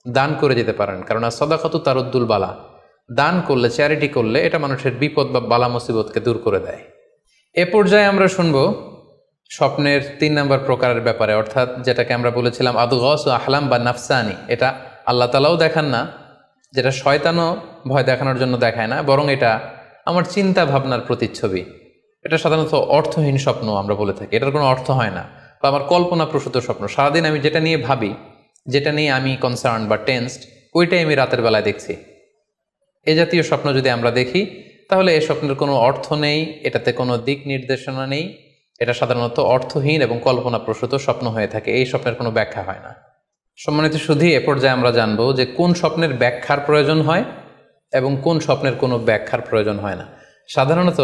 দান করে দিতে পারেন, কারণ সাদাকাতু তারুদ্দুল বালা, দান করলে, চ্যারিটি করলে এটা মানুষের বিপদ বা বালা মুসিবতকে দূর করে দেয়। এ পর্যায়ে আমরা শুনব স্বপ্নের 3 নম্বর প্রকারের ব্যাপারে, অর্থাৎ যেটাকে আমরা বলেছিলাম আদগাস ও আহলাম বা নাফসানি। এটা আল্লাহ তাআলাও দেখান না, যেটা শয়তানও ভয় দেখানোর জন্য দেখায় না, বরং এটা আমার চিন্তা ভাবনার প্রতিচ্ছবি। এটা সাধারণত অর্থহীন স্বপ্ন আমরা বলে থাকি, এটার কোনো অর্থ হয় না, বা আমার কল্পনাপ্রসূত স্বপ্ন। সারাদিন আমি যেটা নিয়ে ভাবি, যেটা নিয়ে আমি কনসার্ন বা টেন্সড, ওইটাই আমি রাতের বেলায় দেখছি। এ জাতীয় স্বপ্ন যদি আমরা দেখি, তাহলে এই স্বপ্নের কোনো অর্থ নেই, এটাতে কোনো দিক নির্দেশনা নেই, এটা সাধারণত অর্থহীন এবং কল্পনাপ্রসূত স্বপ্ন হয়ে থাকে। এই স্বপ্নের কোনো ব্যাখ্যা হয় না। সম্মানিত শুধু এ পর্যায়ে আমরা জানবো যে কোন স্বপ্নের ব্যাখ্যার প্রয়োজন হয় এবং কোন স্বপ্নের কোনো ব্যাখ্যার প্রয়োজন হয় না। সাধারণত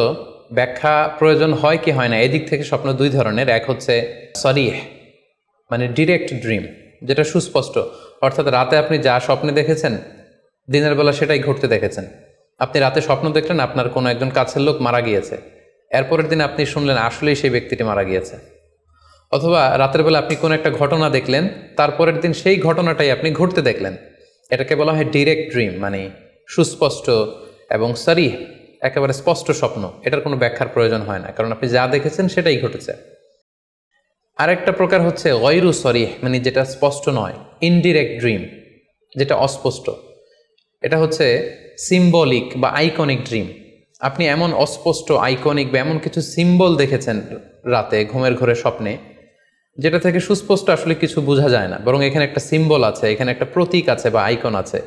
ব্যাখ্যা প্রয়োজন হয় কি হয় না, এদিক থেকে স্বপ্ন 2 ধরনের। এক হচ্ছে সরিহ, মানে ডিরেক্ট ড্রিম, যেটা সুস্পষ্ট, অর্থাৎ রাতে আপনি যা স্বপ্নে দেখেছেন দিনের বেলা সেটাই ঘটতে দেখেছেন। আপনি রাতে স্বপ্ন দেখলেন আপনার কোনো একজন কাছের লোক মারা গিয়েছে, এরপরের দিন আপনি শুনলেন আসলেই সেই ব্যক্তিটি মারা গিয়েছে। অথবা রাতের বেলা আপনি কোনো একটা ঘটনা দেখলেন, তারপরের দিন সেই ঘটনাটাই আপনি ঘটতে দেখলেন। এটাকে বলা হয় ডিরেক্ট ড্রিম, মানে সুস্পষ্ট এবং সারিহ, একেবারে স্পষ্ট স্বপ্ন। এটার কোনো ব্যাখ্যার প্রয়োজন হয় না, কারণ আপনি যা দেখেছেন সেটাই ঘটেছে। আরেকটা প্রকার হচ্ছে গয়রু সরিহ, মানে যেটা স্পষ্ট নয়, ইনডিরেক্ট ড্রিম, যেটা অস্পষ্ট। এটা হচ্ছে সিম্বলিক বা আইকনিক ড্রিম। আপনি এমন অস্পষ্ট আইকনিক বা এমন কিছু সিম্বল দেখেছেন রাতে ঘুমের ঘোরে স্বপ্নে, যেটা থেকে সুস্পষ্ট আসলে কিছু বোঝা যায় না, বরং এখানে একটা সিম্বল আছে, এখানে একটা প্রতীক আছে বা আইকন আছে।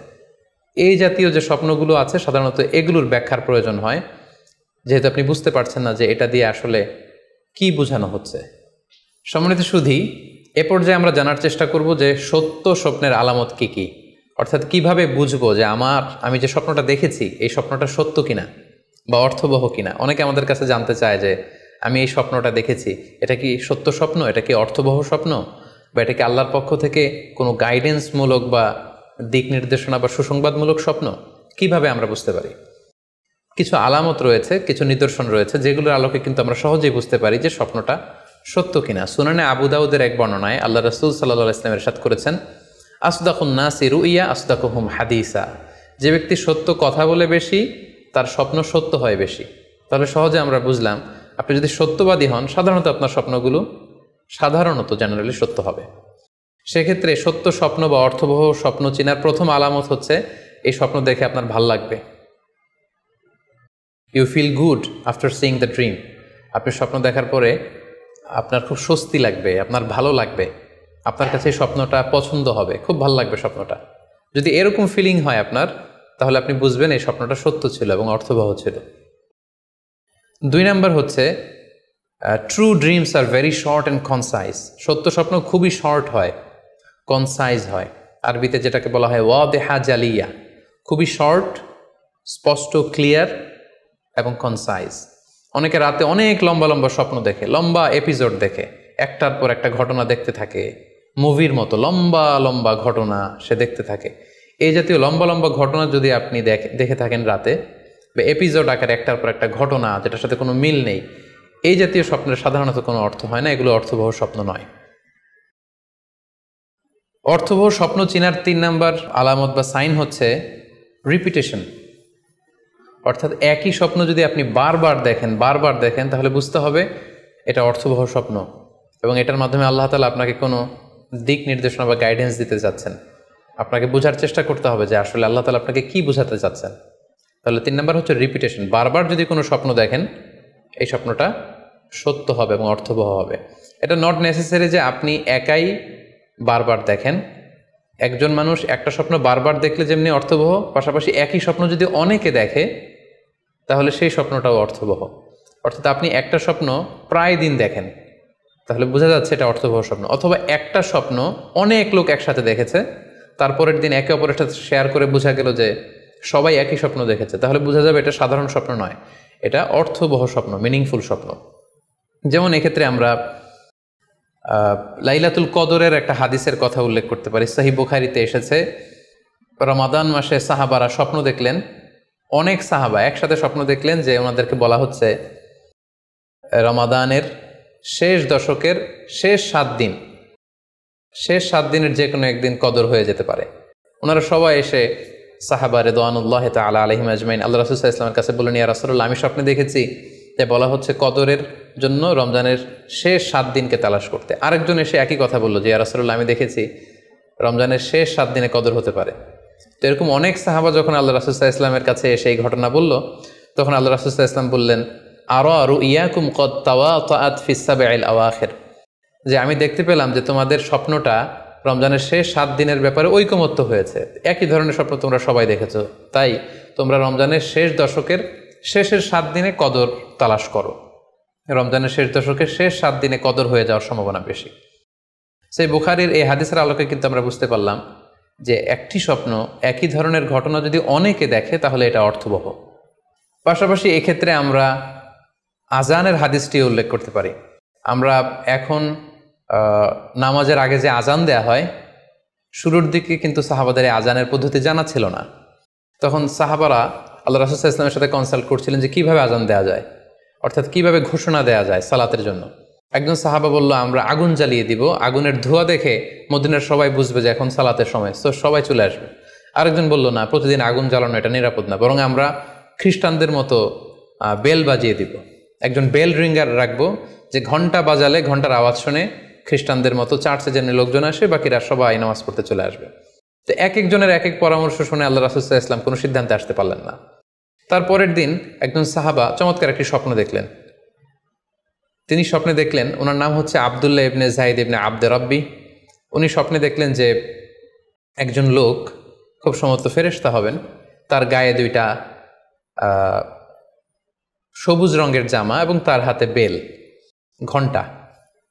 এই জাতীয় যে স্বপ্নগুলো আছে সাধারণত এগুলোর ব্যাখ্যার প্রয়োজন হয়, যেহেতু আপনি বুঝতে পারছেন না যে এটা দিয়ে আসলে কি বোঝানো হচ্ছে। সম্মানিত সুধী, এ পর্যায়ে আমরা জানার চেষ্টা করব যে সত্য স্বপ্নের আলামত কি কি, অর্থাৎ কিভাবে বুঝবো যে আমি যে স্বপ্নটা দেখেছি এই স্বপ্নটা সত্য কিনা বা অর্থবহ কিনা। অনেকে আমাদের কাছে জানতে চায় যে আমি এই স্বপ্নটা দেখেছি, এটা কি সত্য স্বপ্ন, এটা কি অর্থবহ স্বপ্ন, বা এটা কি আল্লাহর পক্ষ থেকে কোনো গাইডেন্সমূলক বা দিক নির্দেশনা বা সুসংবাদমূলক স্বপ্ন। কিভাবে আমরা বুঝতে পারি? কিছু আলামত রয়েছে, কিছু নিদর্শন রয়েছে, যেগুলোর আলোকে কিন্তু আমরা সহজেই বুঝতে পারি যে স্বপ্নটা সত্য কিনা। সুনানে আবু দাউদের এক বর্ণনায় আল্লাহ রাসূল সাল্লাল্লাহু আলাইহি ওয়াসাল্লাম ইরশাদ করেছেন, আসদাকুন নাসি রুইয়া আসদাকুহুম হাদিসা। যে ব্যক্তি সত্য কথা বলে বেশি, তার স্বপ্ন সত্য হয় বেশি। তাহলে সহজে আমরা বুঝলাম, আপনি যদি সত্যবাদী হন, সাধারণত আপনার স্বপ্নগুলো জেনারেলি সত্য হবে। সেক্ষেত্রে সত্য স্বপ্ন বা অর্থবহ স্বপ্ন চেনার প্রথম আলামত হচ্ছে এই স্বপ্ন দেখে আপনার ভাল লাগবে। You feel good after seeing the dream. আপনি স্বপ্ন দেখার পরে আপনার খুব স্বস্তি লাগবে, আপনার ভালো লাগবে, আপনার কাছে এই স্বপ্নটা পছন্দ হবে, খুব ভালো লাগবে স্বপ্নটা। যদি এরকম ফিলিং হয় আপনার, তাহলে আপনি বুঝবেন এই স্বপ্নটা সত্য ছিল এবং অর্থবহ ছিল। 2 নাম্বার হচ্ছে true dreams are very short and concise. সত্য স্বপ্ন খুবই শর্ট হয়, কনসাইজ হয়। আরবিতে যেটাকে বলা হয় ওয়াদেহা জালিয়া, খুবই শর্ট, স্পষ্ট, ক্লিয়ার এবং কনসাইজ। অনেকে রাতে অনেক লম্বা লম্বা স্বপ্ন দেখে, লম্বা এপিসোড দেখে, একটার পর একটা ঘটনা দেখতে থাকে, মুভির মতো লম্বা লম্বা ঘটনা সে দেখতে থাকে। এই জাতীয় লম্বা লম্বা ঘটনা যদি আপনি দেখে থাকেন রাতে, বা এপিসোড আকারে একটার পর একটা ঘটনা যেটার সাথে কোনো মিল নেই, এই জাতীয় স্বপ্নের সাধারণত কোনো অর্থ হয় না, এগুলো অর্থবহ স্বপ্ন নয়। অর্থবহ স্বপ্ন চেনার 3 নাম্বার আলামত বা সাইন হচ্ছে রিপিটেশন। অর্থাৎ একই স্বপ্ন যদি আপনি বারবার দেখেন তাহলে বুঝতে হবে এটা অর্থবহ স্বপ্ন, এবং এটার মাধ্যমে আল্লাহ তাআলা আপনাকে কোনো দিক নির্দেশনা বা গাইডেন্স দিতে যাচ্ছেন। আপনাকে বোঝার চেষ্টা করতে হবে যে আসলে আল্লাহ তাআলা আপনাকে কি বোঝাতে চাচ্ছেন। তাহলে 3 নাম্বার হচ্ছে রিপিটেশন। বারবার যদি কোনো স্বপ্ন দেখেন, এই স্বপ্নটা সত্য হবে এবং অর্থবহ হবে। এটা নট নেসেসারি যে আপনি একাই বারবার দেখেন। একজন মানুষ একটা স্বপ্ন বারবার দেখলে যেমনি অর্থবহ, পাশাপাশি একই স্বপ্ন যদি অনেকে দেখে তাহলে সেই স্বপ্নটাও অর্থবহ। অর্থাৎ আপনি একটা স্বপ্ন প্রায় দিন দেখেন, তাহলে বোঝা যাচ্ছে এটা অর্থবহ স্বপ্ন। অথবা একটা স্বপ্ন অনেক লোক একসাথে দেখেছে, তারপরের দিন একে অপরের সাথে শেয়ার করে বোঝা গেল যে সবাই একই স্বপ্ন দেখেছে, তাহলে বোঝা যাবে এটা সাধারণ স্বপ্ন নয়, এটা অর্থবহ স্বপ্ন, মিনিংফুল স্বপ্ন। যেমন এক্ষেত্রে আমরা লাইলাতুল কদরের একটা হাদিসের কথা উল্লেখ করতে পারি। সহিহ বুখারীতে এসেছে, রমাদান মাসে সাহাবারা স্বপ্ন দেখলেন, অনেক সাহাবা একসাথে স্বপ্ন দেখলেন যে ওনাদেরকে বলা হচ্ছে রমাদানের শেষ দশকের শেষ 7 দিনের যে কোনো একদিন কদর হয়ে যেতে পারে। ওনারা সবাই এসে সাহাবা রিদওয়ানুল্লাহি তাআলা আলাইহিম আজমাইন আল্লাহ রাসূল সাল্লাল্লাহু আলাইহি ওয়াসাল্লামের কাছে বললেন, ইয়া রাসূলুল্লাহ, আমি স্বপ্নে দেখেছি যে বলা হচ্ছে কদরের জন্য রমজানের শেষ 7 দিনকে তালাশ করতে। আরেকজন এসে একই কথা বলল যে, ইয়া রাসূলুল্লাহ, আমি দেখেছি রমজানের শেষ 7 দিনে কদর হতে পারে। তো এরকম অনেক সাহাবা যখন আল্লাহ রাসূল সাল্লাল্লাহু আলাইহি ওয়াসাল্লামের কাছে এসে এই ঘটনা বলল, তখন আল্লাহ রাসূল সাল্লাল্লাহু আলাইহি ওয়াসাল্লাম বললেন, আরা রুইয়াকুম কদ তাওয়াতাআত ফিস সাবঈল আওয়াখির, যে আমি দেখতে পেলাম যে তোমাদের স্বপ্নটা রমজানের শেষ 7 দিনের ব্যাপারে ঐকমত্য হয়েছে। একই ধরনের স্বপ্ন তোমরা সবাই দেখেছো, তাই তোমরা রমজানের শেষ দশকের শেষের 7 দিনে কদর তালাশ করো। রমজানের শেষ দশকের শেষ 7 দিনে কদর হয়ে যাওয়ার সম্ভাবনা বেশি। সেই বুখারীর এই হাদিসের আলোকে কিন্তু আমরা বুঝতে পারলাম যে একটি স্বপ্ন, একই ধরনের ঘটনা যদি অনেকে দেখে তাহলে এটা অর্থবহ। পাশাপাশি এক্ষেত্রে আমরা আজানের হাদিসটি উল্লেখ করতে পারি। আমরা এখন নামাজের আগে যে আজান দেয়া হয়, শুরুর দিকে কিন্তু সাহাবাদের আজানের পদ্ধতি জানা ছিল না। তখন সাহাবারা আল্লাহ রাসূল সাল্লাল্লাহু আলাইহি ওয়াসাল্লামের সাথে কনসাল্ট করছিলেন যে কিভাবে আজান দেয়া যায়, অর্থাৎ কিভাবে ঘোষণা দেয়া যায় সালাতের জন্য। একজন সাহাবা বলল, আমরা আগুন জ্বালিয়ে দিব, আগুনের ধোঁয়া দেখে মদিনার সবাই বুঝবে যে এখন সালাতের সময়, তো সবাই চলে আসবে। আরেকজন বলল, না, প্রতিদিন আগুন জ্বালানো এটা নিরাপদ না, বরং আমরা খ্রিস্টানদের মতো বেল বাজিয়ে দিব। একজন বেল রিঙ্গার রাখবো, যে ঘন্টা বাজালে ঘন্টার আওয়াজ শুনে খ্রিস্টানদের মতো চার্চে যেন লোকজন আসে, বাকিরা সবাই নামাজ পড়তে চলে আসবে। তো এক একজনের এক এক পরামর্শ শুনে আল্লাহ রাসূল সাল্লাল্লাহু আলাইহি ওয়াসাল্লাম কোনো সিদ্ধান্তে আসতে পারলেন না। তারপরের দিন একজন সাহাবা চমৎকার একটি স্বপ্ন দেখলেন। তিনি স্বপ্নে দেখলেন, ওনার নাম হচ্ছে আবদুল্লাহ ইবনে যায়েদ ইবনে আব্দে রব্বি। উনি স্বপ্নে দেখলেন যে একজন লোক, খুব সম্ভবত ফেরেশতা হবেন, তার গায়ে দুইটা সবুজ রঙের জামা এবং তার হাতে বেল, ঘণ্টা।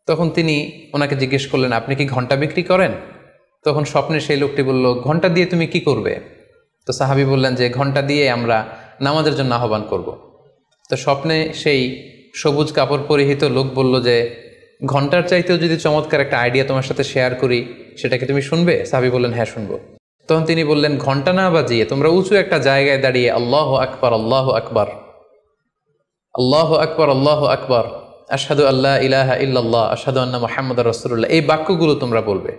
তখন তিনি ওনাকে জিজ্ঞেস করলেন, আপনি কি ঘণ্টা বিক্রি করেন? তখন স্বপ্নে সেই লোকটি বলল, ঘণ্টা দিয়ে তুমি কি করবে? তো সাহাবী বললেন যে ঘণ্টা দিয়ে আমরা নামাজের জন্য আহ্বান করব। তো স্বপ্নে সেই সবুজ কাপড় পরিহিত লোক বলল যে ঘণ্টার চাইতেও যদি চমৎকার একটা আইডিয়া তোমার সাথে শেয়ার করি, সেটাকে তুমি শুনবে? সাহাবী বললেন, হ্যাঁ শুনবো। তখন তিনি বললেন, ঘণ্টা না বাজিয়ে তোমরা উঁচু একটা জায়গায় দাঁড়িয়ে আল্লাহু আকবার, আল্লাহু আকবার, আল্লাহু আকবার, আল্লাহু আকবার, আশহাদু আল্লা ইলাহা ইল্লাল্লাহ, আশহাদু আন্না মুহাম্মাদুর রাসূলুল্লাহ, এই বাক্যগুলো তোমরা বলবে।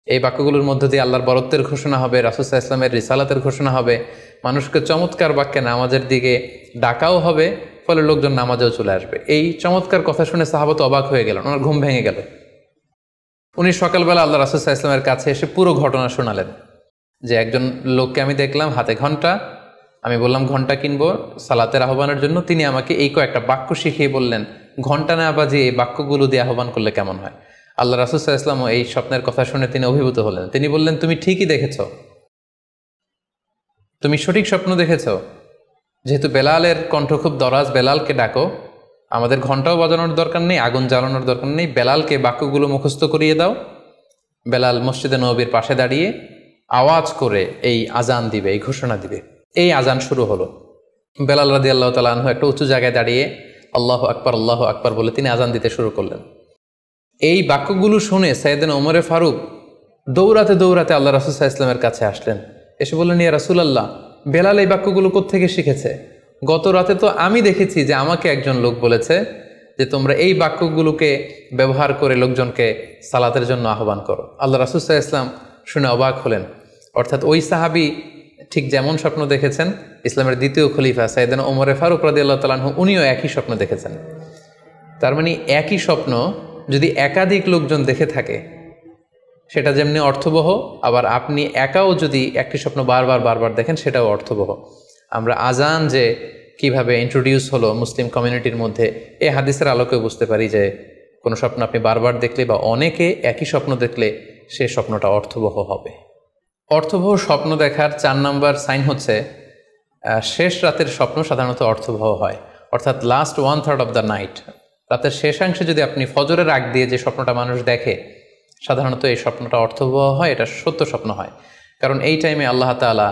এই বাক্যগুলোর মধ্য দিয়ে আল্লাহর বরত্বের ঘোষণা হবে, রাসূল সাল্লাল্লাহু আলাইহি ওয়াসাল্লামের রিসালাতের ঘোষণা হবে, মানুষকে চমৎকার বাক্যে নামাজের দিকে ডাকাও হবে, ফলে লোকজন নামাজেও চলে আসবে। এই চমৎকার কথা শুনে সাহাবা তো অবাক হয়ে গেল, ওনার ঘুম ভেঙে গেল। উনি সকালবেলা আল্লাহ রাসূল সাল্লাল্লাহু আলাইহি ওয়াসাল্লামের কাছে এসে পুরো ঘটনা শোনালেন যে একজন লোককে আমি দেখলাম হাতে ঘণ্টা, আমি বললাম ঘণ্টা কিনবো সালাতের আহ্বানের জন্য, তিনি আমাকে এই কয়েকটা বাক্য শিখিয়ে বললেন ঘণ্টা না বাজিয়ে এই বাক্যগুলো দিয়ে আহ্বান করলে কেমন হয়। আল্লাহ রাসূল সাল্লাল্লাহু আলাইহি ওয়াসাল্লাম এই স্বপ্নের কথা শুনে তিনি অভিভূত হলেন। তিনি বললেন, তুমি ঠিকই দেখেছ, তুমি সঠিক স্বপ্ন দেখেছ। যেহেতু বেলালের কণ্ঠ খুব দরাজ, বেলালকে ডাকো, আমাদের ঘণ্টাও বাজানোর দরকার নেই, আগুন জ্বালানোর দরকার নেই, বেলালকে বাক্যগুলো মুখস্থ করিয়ে দাও। বেলাল মসজিদে নববীর পাশে দাঁড়িয়ে আওয়াজ করে এই আজান দিবে, এই ঘোষণা দিবে। এই আজান শুরু হলো। বেলাল রাদিয়াল্লাহু তাআলা আনহু একটা উঁচু জায়গায় দাঁড়িয়ে আল্লাহু আকবার, আল্লাহু আকবার বলে তিনি আজান দিতে শুরু করলেন। এই বাক্যগুলো শুনে সাইয়েদনা ওমরে ফারুক দৌড়াতে দৌড়াতে আল্লাহ রাসূল সাল্লাল্লাহু আলাইহি ওয়াসাল্লামের কাছে আসলেন। এসে বললেন, ইয়া রাসূলুল্লাহ, বেলাল এই বাক্যগুলো কোত্থেকে শিখেছে? গত রাতে তো আমি দেখেছি যে আমাকে একজন লোক বলেছে যে তোমরা এই বাক্যগুলোকে ব্যবহার করে লোকজনকে সালাতের জন্য আহ্বান করো। আল্লাহ রাসূল সাল্লাল্লাহু আলাইহি ওয়াসাল্লাম শুনে অবাক হলেন। অর্থাৎ ওই সাহাবী ঠিক যেমন স্বপ্ন দেখেছেন, ইসলামের দ্বিতীয় খলিফা সাইয়েদনা ওমরে ফারুক রাদিয়াল্লাহু তাআলা আনহু উনিও একই স্বপ্ন দেখেছেন। তার মানে একই স্বপ্ন যদি একাধিক লোকজন দেখে থাকে, সেটা যেমনি অর্থবহ, আবার আপনি একাও যদি একটি স্বপ্ন বারবার বারবার দেখেন, সেটাও অর্থবহ। আমরা আজান যে কিভাবে ইন্ট্রোডিউস হলো মুসলিম কমিউনিটির মধ্যে, এই হাদিসের আলোকে বুঝতে পারি যে কোনো স্বপ্ন আপনি বারবার দেখলে বা অনেকে একই স্বপ্ন দেখলে সে স্বপ্নটা অর্থবহ হবে। অর্থবহ স্বপ্ন দেখার 4 নম্বর সাইন হচ্ছে শেষ রাতের স্বপ্ন সাধারণত অর্থবহ হয়। অর্থাৎ লাস্ট 1/3 অফ দ্য নাইট, রাতের শেষাংশে যদি আপনি ফজরের আগ দিয়ে যে স্বপ্নটা মানুষ দেখে, সাধারণত এই স্বপ্নটা অর্থবহ হয়, এটা সত্য স্বপ্ন হয়। কারণ এই টাইমে আল্লাহ তাআলা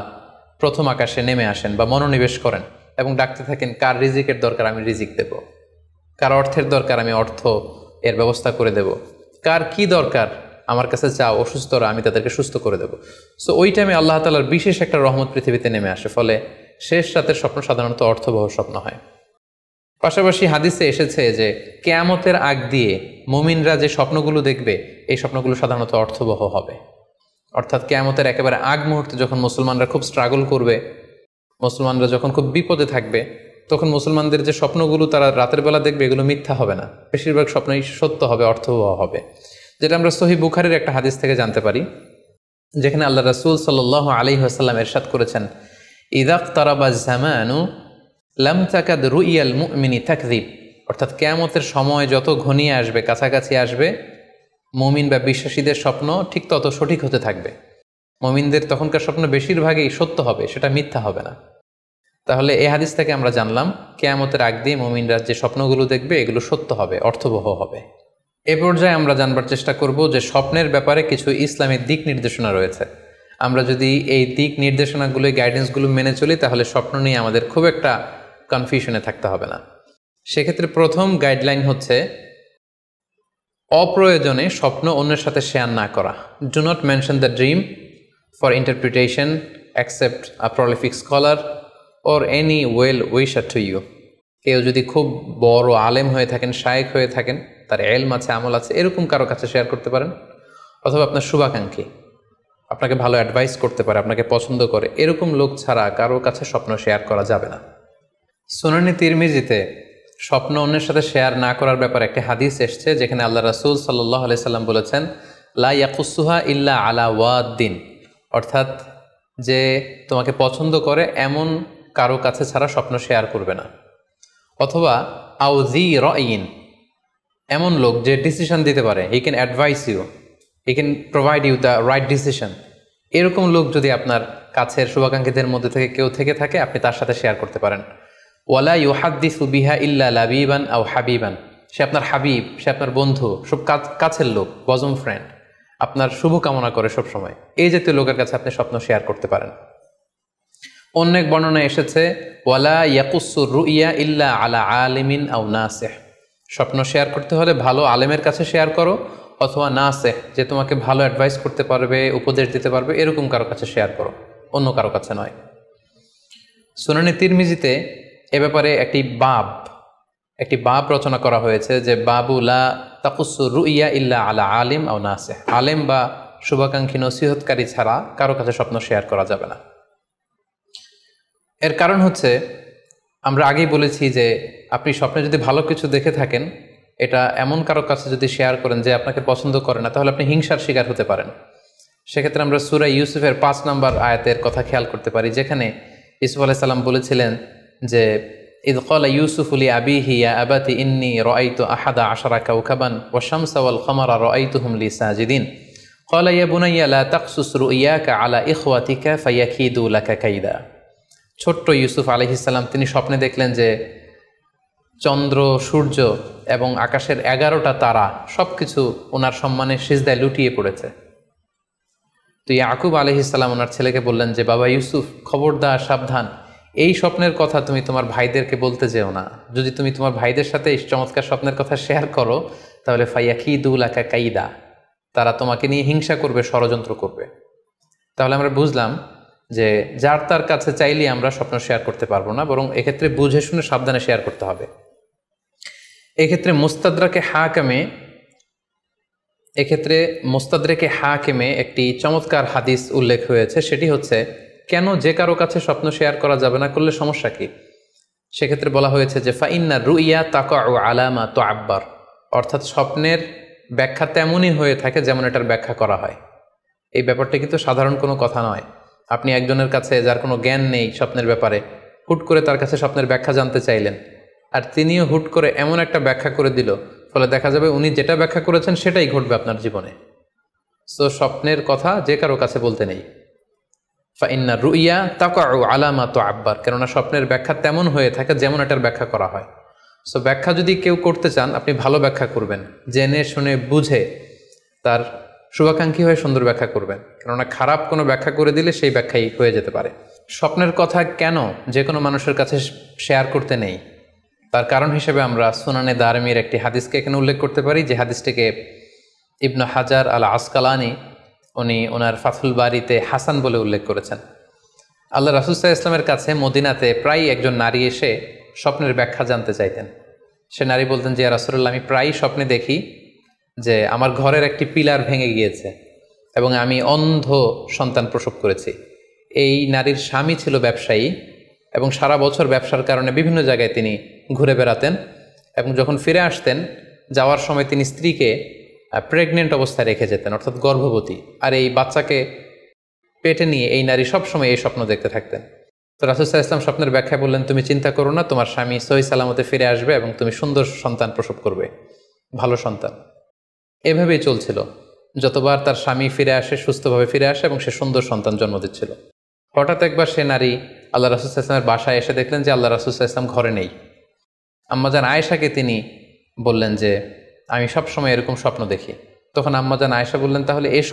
প্রথম আকাশে নেমে আসেন বা মনোনিবেশ করেন এবং ডাকতে থাকেন, কার রিজিকের দরকার আমি রিজিক দেব, কার অর্থের দরকার আমি অর্থ এর ব্যবস্থা করে দেব, কার কি দরকার আমার কাছে চাও, অসুস্থরা আমি তাদেরকে সুস্থ করে দেব। সো ওই টাইমে আল্লাহ তাআলার বিশেষ একটা রহমত পৃথিবীতে নেমে আসে, ফলে শেষ রাতের স্বপ্ন সাধারণত অর্থবহ স্বপ্ন হয়। পাশাপাশি হাদিসে এসেছে যে কিয়ামতের আগ দিয়ে মুমিনরা যে স্বপ্নগুলো দেখবে, এই স্বপ্নগুলো সাধারণত অর্থবহ হবে। অর্থাৎ কিয়ামতের একেবারে আগ মুহূর্তে যখন মুসলমানরা খুব স্ট্রাগল করবে, মুসলমানরা যখন খুব বিপদে থাকবে, তখন মুসলমানদের যে স্বপ্নগুলো তারা রাতের বেলা দেখবে, এগুলো মিথ্যা হবে না, বেশিরভাগ স্বপ্নই সত্য হবে, অর্থবহ হবে। যেটা আমরা সহিহ বুখারীর একটা হাদিস থেকে জানতে পারি, যেখানে আল্লাহ রাসূল সাল্লাল্লাহু আলাইহি ওয়াসাল্লাম ইরশাদ করেছেন, ইযা ইকতারাবা যামানু লাম তাকাদ রুইয়াল মুমিনি তাকযিব। অর্থাৎ কিয়ামতের সময় যত ঘনিয়ে আসবে, কাছাকাছি আসবে, মুমিন বা বিশ্বাসীদের স্বপ্ন ঠিক তত সঠিক হতে থাকবে। মুমিনদের তখনকার স্বপ্ন বেশিরভাগই সত্য হবে, সেটা মিথ্যা হবে না। তাহলে এই হাদিস থেকে আমরা জানলাম কিয়ামতের আগ দিয়ে মুমিনরা যে স্বপ্নগুলো দেখবে, এগুলো সত্য হবে, অর্থবহ হবে। এ পর্যায়ে আমরা জানবার চেষ্টা করব যে স্বপ্নের ব্যাপারে কিছু ইসলামের দিক নির্দেশনা রয়েছে। আমরা যদি এই দিক নির্দেশনাগুলো, গাইডেন্সগুলো মেনে চলি, তাহলে স্বপ্ন নিয়ে আমাদের খুব একটা কনফিউশনে থাকতে হবে না। সেক্ষেত্রে প্রথম গাইডলাইন হচ্ছে অপ্রয়োজনে স্বপ্ন অন্যের সাথে শেয়ার না করা। Do not mention the dream for interpretation except a prolific scholar or any well wisher to you. কেউ যদি খুব বড় আলেম হয়ে থাকেন, শায়েখ হয়ে থাকেন, তার এলম আছে, আমল আছে, এরকম কারো কাছে শেয়ার করতে পারেন। অথবা আপনার শুভাকাঙ্ক্ষী, আপনাকে ভালো অ্যাডভাইস করতে পারে, আপনাকে পছন্দ করে, এরকম লোক ছাড়া কারোর কাছে স্বপ্ন শেয়ার করা যাবে না। সুনানি তিরমিজিতে স্বপ্ন অন্যের সাথে শেয়ার না করার ব্যাপারে একটি হাদিস এসছে, যেখানে আল্লাহ রাসূল সাল্লাল্লাহু আলাইহি সাল্লাম বলেছেন, লা ইয়াকুসুহা ইল্লা আলা ওয়াদ্দিন, অর্থাৎ যে তোমাকে পছন্দ করে এমন কারো কাছে ছাড়া স্বপ্ন শেয়ার করবে না। অথবা আউজি রাইন, এমন লোক যে ডিসিশন দিতে পারে, he can advise you, he can provide you the right decision, এরকম লোক যদি আপনার কাছের শুভাকাঙ্ক্ষীদের মধ্যে থেকে কেউ থেকে থাকে, আপনি তার সাথে শেয়ার করতে পারেন। ওয়ালা ইউহাদ্দিসু বিহা ইল্লা লাবিবান আও হাবিবান, সে আপনার হাবিব, সে আপনার বন্ধু, সব কাছের লোক, বজম ফ্রেন্ড, আপনার শুভ কামনা করে সব সময়, এই জাতীয় লোকের কাছে আপনি স্বপ্ন শেয়ার করতে পারেন। অন্য এক বর্ণনায় এসেছে, ওয়ালা ইয়াকুসুর রুইয়া ইল্লা আলা আলিমিন আও নাসিহ, স্বপ্ন শেয়ার করতে হলে ভালো আলেমের কাছে শেয়ার করো, অথবা নাসিহ, যে তোমাকে ভালো অ্যাডভাইস করতে পারবে, উপদেশ দিতে পারবে, এরকম কারো কাছে শেয়ার করো, অন্য কারো কাছে নয়। সুনানে তিরমিজিতে এ ব্যাপারে একটি বাব রচনা করা হয়েছে, যে বাবু লা তাকুসুর রুইয়া ইল্লা আলা আলিম আও নাসিহ, আলেম বা শুভাকাঙ্ক্ষী নসিহতকারী ছাড়া কারো কাছে স্বপ্ন শেয়ার করা যাবে না। এর কারণ হচ্ছে, আমরা আগেই বলেছি যে আপনি স্বপ্নে যদি ভালো কিছু দেখে থাকেন, এটা এমন কারো কাছে যদি শেয়ার করেন যে আপনাকে পছন্দ করে না, তাহলে আপনি হিংসার শিকার হতে পারেন। সেক্ষেত্রে আমরা সূরা ইউসুফের 5 নম্বর আয়াতের কথা খেয়াল করতে পারি, যেখানে ইউসুফ আলাইহিস সালাম বলেছিলেন যে ইয ক্বালা ইউসুফু লি আবিহি ইয়া আবাতি ইন্নী রাআইতু আহাদা আশারা কাওকাবান ওয়া শামসা ওয়াল কমারা রাআইতুহুম লি সাজিদিন ক্বালা ইয়া বুনাইয়া লা তাকসুস রুইয়াকা আলা ইখওয়াতিকা ফায়াকিদু লাকা কাইদা। ছোট্ট ইউসুফ আলাইহিস সালাম তিনি স্বপ্নে দেখলেন যে চন্দ্র, সূর্য এবং আকাশের 11টা তারা সব কিছু ওনার সম্মানে সিজদায় লুটিয়ে পড়েছে। তো ইয়াকুব আলাইহিস সালাম ওনার ছেলেকে বললেন যে, বাবা ইউসুফ, খবরদার, সাবধান, এই স্বপ্নের কথা তুমি তোমার ভাইদেরকে বলতে যেও না। যদি তুমি তোমার ভাইদের সাথে এই চমৎকার স্বপ্নের কথা শেয়ার করো, তাহলে ফায়াকিদু লাকা কাইদা, তারা তোমাকে নিয়ে হিংসা করবে, ষড়যন্ত্র করবে। তাহলে আমরা বুঝলাম যে যার তার কাছে চাইলেই আমরা স্বপ্ন শেয়ার করতে পারবো না, বরং এক্ষেত্রে বুঝে শুনে সাবধানে শেয়ার করতে হবে। এক্ষেত্রে মুস্তাদরেকে হাকিমে একটি চমৎকার হাদিস উল্লেখ হয়েছে, সেটি হচ্ছে কেন যে কারো কাছে স্বপ্ন শেয়ার করা যাবে না, করলে সমস্যা কি। সেক্ষেত্রে বলা হয়েছে যে ফাইন্না রুইয়া তাকাউ আলামা তুআব্বার, অর্থাৎ স্বপ্নের ব্যাখ্যা তেমনই হয়ে থাকে যেমন এটার ব্যাখ্যা করা হয়। এই ব্যাপারটা কিন্তু সাধারণ কোনো কথা নয়। আপনি একজনের কাছে, যার কোনো জ্ঞান নেই স্বপ্নের ব্যাপারে, হুট করে তার কাছে স্বপ্নের ব্যাখ্যা জানতে চাইলেন, আর তিনিও হুট করে এমন একটা ব্যাখ্যা করে দিল, ফলে দেখা যাবে উনি যেটা ব্যাখ্যা করেছেন সেটাই ঘটবে আপনার জীবনে। সো স্বপ্নের কথা যে কারো কাছে বলতে নেই। ফাইন্না রুইয়া তাকাউ আলামা তুআব্বার, কেননা স্বপ্নের ব্যাখ্যা তেমন হয়ে থাকে যেমন এটার ব্যাখ্যা করা হয়। সো ব্যাখ্যা যদি কেউ করতে চান, আপনি ভালো ব্যাখ্যা করবেন, জেনে শুনে বুঝে তার শুভাকাঙ্ক্ষী হয়ে সুন্দর ব্যাখ্যা করবেন, কেননা খারাপ কোনো ব্যাখ্যা করে দিলে সেই ব্যাখ্যাই হয়ে যেতে পারে। স্বপ্নের কথা কেন যে কোনো মানুষের কাছে শেয়ার করতে নেই, তার কারণ হিসেবে আমরা সুনানে দারমির একটি হাদিসকে এখানে উল্লেখ করতে পারি, যে হাদিসটিকে ইবনে হাজার আল আসকালানি উনি ওনার ফাথুল বারিতে হাসান বলে উল্লেখ করেছেন। আল্লাহ রাসূল সাল্লাল্লাহু আলাইহি ওয়াসাল্লামের কাছে মদিনাতে প্রায় একজন নারী এসে স্বপ্নের ব্যাখ্যা জানতে চাইতেন। সে নারী বলতেন যে, ইয়া রাসূলুল্লাহ, আমি প্রায় স্বপ্নে দেখি যে আমার ঘরের একটি পিলার ভেঙে গিয়েছে এবং আমি অন্ধ সন্তান প্রসব করেছি। এই নারীর স্বামী ছিল ব্যবসায়ী এবং সারা বছর ব্যবসার কারণে বিভিন্ন জায়গায় তিনি ঘুরে বেড়াতেন, এবং যখন ফিরে আসতেন, যাওয়ার সময় তিনি স্ত্রীকে প্রেগনেন্ট অবস্থায় রেখে যেতেন, অর্থাৎ গর্ভবতী, আর এই বাচ্চাকে পেটে নিয়ে এই নারী সবসময় এই স্বপ্ন দেখতে থাকতেন। তো রাসূল সাল্লাল্লাহু আলাইহি ওয়াসাল্লাম স্বপ্নের ব্যাখ্যা বললেন, তুমি চিন্তা করো না, তোমার স্বামী সহি সালামতে ফিরে আসবে এবং তুমি সুন্দর সন্তান প্রসব করবে, ভালো সন্তান। এভাবেই চলছিল, যতবার তার স্বামী ফিরে আসে, সুস্থভাবে ফিরে আসে এবং সে সুন্দর সন্তান জন্ম দিচ্ছিল। হঠাৎ একবার সে নারী আল্লাহ রাসূল সাল্লাল্লাহু আলাইহি ওয়াসাল্লামের বাসায় এসে দেখলেন যে আল্লাহ রাসূল সাল্লাল্লাহু আলাইহি ওয়াসাল্লাম ঘরে নেই। আম্মাজান আয়েশাকে তিনি বললেন যে, আমি সবসময় এরকম স্বপ্ন দেখি। তখন আম্মাজান আয়েশা বললেন, তাহলে এই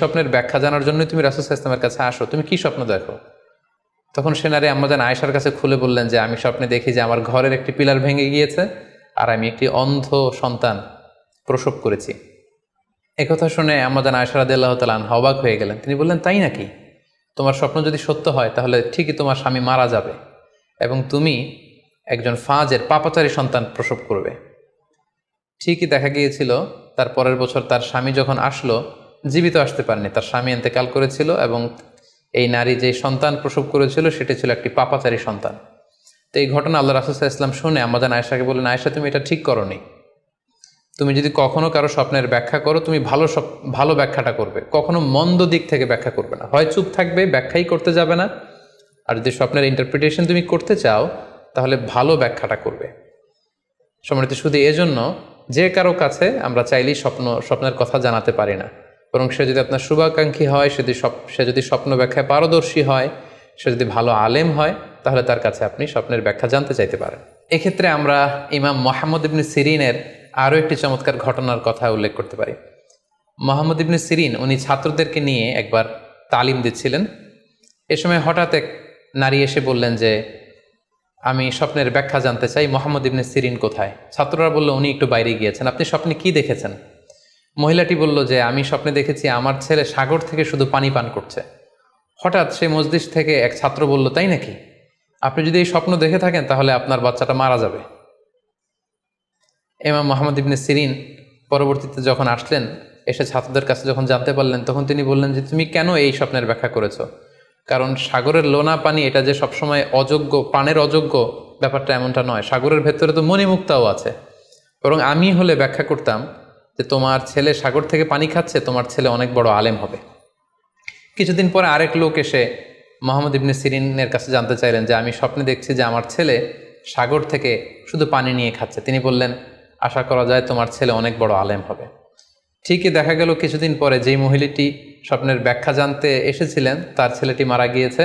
স্বপ্নের ব্যাখ্যা জানার জন্যই তুমি রাসূল সাল্লাল্লাহু আলাইহি ওয়াসাল্লামের কাছে আসো, তুমি কি স্বপ্ন দেখো? তখন সে নারী আম্মাজান আয়েশার কাছে খুলে বললেন যে, আমি স্বপ্নে দেখি যে আমার ঘরের একটি পিলার ভেঙে গিয়েছে আর আমি একটি অন্ধ সন্তান প্রসব করেছি। একথা শুনে আম্মাজান আয়েশা রাদিয়াল্লাহু তাআলা আনহা অবাক হয়ে গেলেন। তিনি বললেন, তাই নাকি? তোমার স্বপ্ন যদি সত্য হয়, তাহলে ঠিকই তোমার স্বামী মারা যাবে এবং তুমি একজন ফাজের পাপাচারী সন্তান প্রসব করবে। ঠিকই দেখা গিয়েছিল তার পরের বছর তার স্বামী যখন আসলো, জীবিত আসতে পারেনি, তার স্বামী ইন্তেকাল করেছিল এবং এই নারী যে সন্তান প্রসব করেছিল সেটি ছিল একটি পাপাচারী সন্তান। তো এই ঘটনা আল্লাহ রাসূল সাল্লাল্লাহু আলাইহি ওয়াসাল্লাম শুনে আম্মাজান আয়েশাকে বললেন, আয়েশা তুমি এটা ঠিক করোনি, তুমি যদি কখনো কারো স্বপ্নের ব্যাখ্যা করো তুমি ভালো ব্যাখ্যাটা করবে, কখনো মন্দ দিক থেকে ব্যাখ্যা করবে না, হয় চুপ থাকবে, ব্যাখ্যাই করতে যাবে না, আর যদি স্বপ্নের ইন্টারপ্রিটেশন তুমি করতে চাও তাহলে ভালো ব্যাখ্যাটা করবে। সম্মানিত শুধু এজন্য যে কারো কাছে আমরা চাইলেই স্বপ্নের কথা জানাতে পারি না, বরং সে যদি আপনার শুভাকাঙ্ক্ষী হয়, সে যদি স্বপ্ন ব্যাখ্যায় পারদর্শী হয়, সে যদি ভালো আলেম হয়, তাহলে তার কাছে আপনি স্বপ্নের ব্যাখ্যা জানতে চাইতে পারেন। এক্ষেত্রে আমরা ইমাম মুহাম্মদ ইবনে সিরিনের আরও একটি চমৎকার ঘটনার কথা উল্লেখ করতে পারি। মুহাম্মদ ইবনে সিরিন উনি ছাত্রদেরকে নিয়ে একবার তালিম দিচ্ছিলেন। এ সময় হঠাৎ এক নারী এসে বললেন যে আমি স্বপ্নের ব্যাখ্যা জানতে চাই, মুহাম্মদ ইবনে সিরিন কোথায়? ছাত্ররা বলল উনি একটু বাইরে গিয়েছেন, আপনি স্বপ্নে কি দেখেছেন? মহিলাটি বলল যে আমি স্বপ্নে দেখেছি আমার ছেলে সাগর থেকে শুধু পানি পান করছে। হঠাৎ সেই মজলিস থেকে এক ছাত্র বলল, তাই নাকি? আপনি যদি এই স্বপ্ন দেখে থাকেন তাহলে আপনার বাচ্চাটা মারা যাবে। ইমাম মুহাম্মদ ইবনে সিরিন পরবর্তীতে যখন আসলেন, এসে ছাত্রদের কাছে যখন জানতে পারলেন, তখন তিনি বললেন যে তুমি কেন এই স্বপ্নের ব্যাখ্যা করেছো? কারণ সাগরের লোনা পানি এটা যে সবসময় অযোগ্য, পানের অযোগ্য ব্যাপারটা এমনটা নয়, সাগরের ভেতরে তো মণিমুক্তাও আছে। বরং আমি হলে ব্যাখ্যা করতাম যে তোমার ছেলে সাগর থেকে পানি খাচ্ছে, তোমার ছেলে অনেক বড় আলেম হবে। কিছুদিন পরে আরেক লোক এসে মুহাম্মদ ইবনে সিরিনের কাছে জানতে চাইলেন যে আমি স্বপ্নে দেখছি যে আমার ছেলে সাগর থেকে শুধু পানি নিয়ে খাচ্ছে। তিনি বললেন আশা করা যায় তোমার ছেলে অনেক বড় আলেম হবে। ঠিকই দেখা গেল কিছুদিন পরে যেই মহিলাটি স্বপ্নের ব্যাখ্যা জানতে এসেছিলেন তার ছেলেটি মারা গিয়েছে,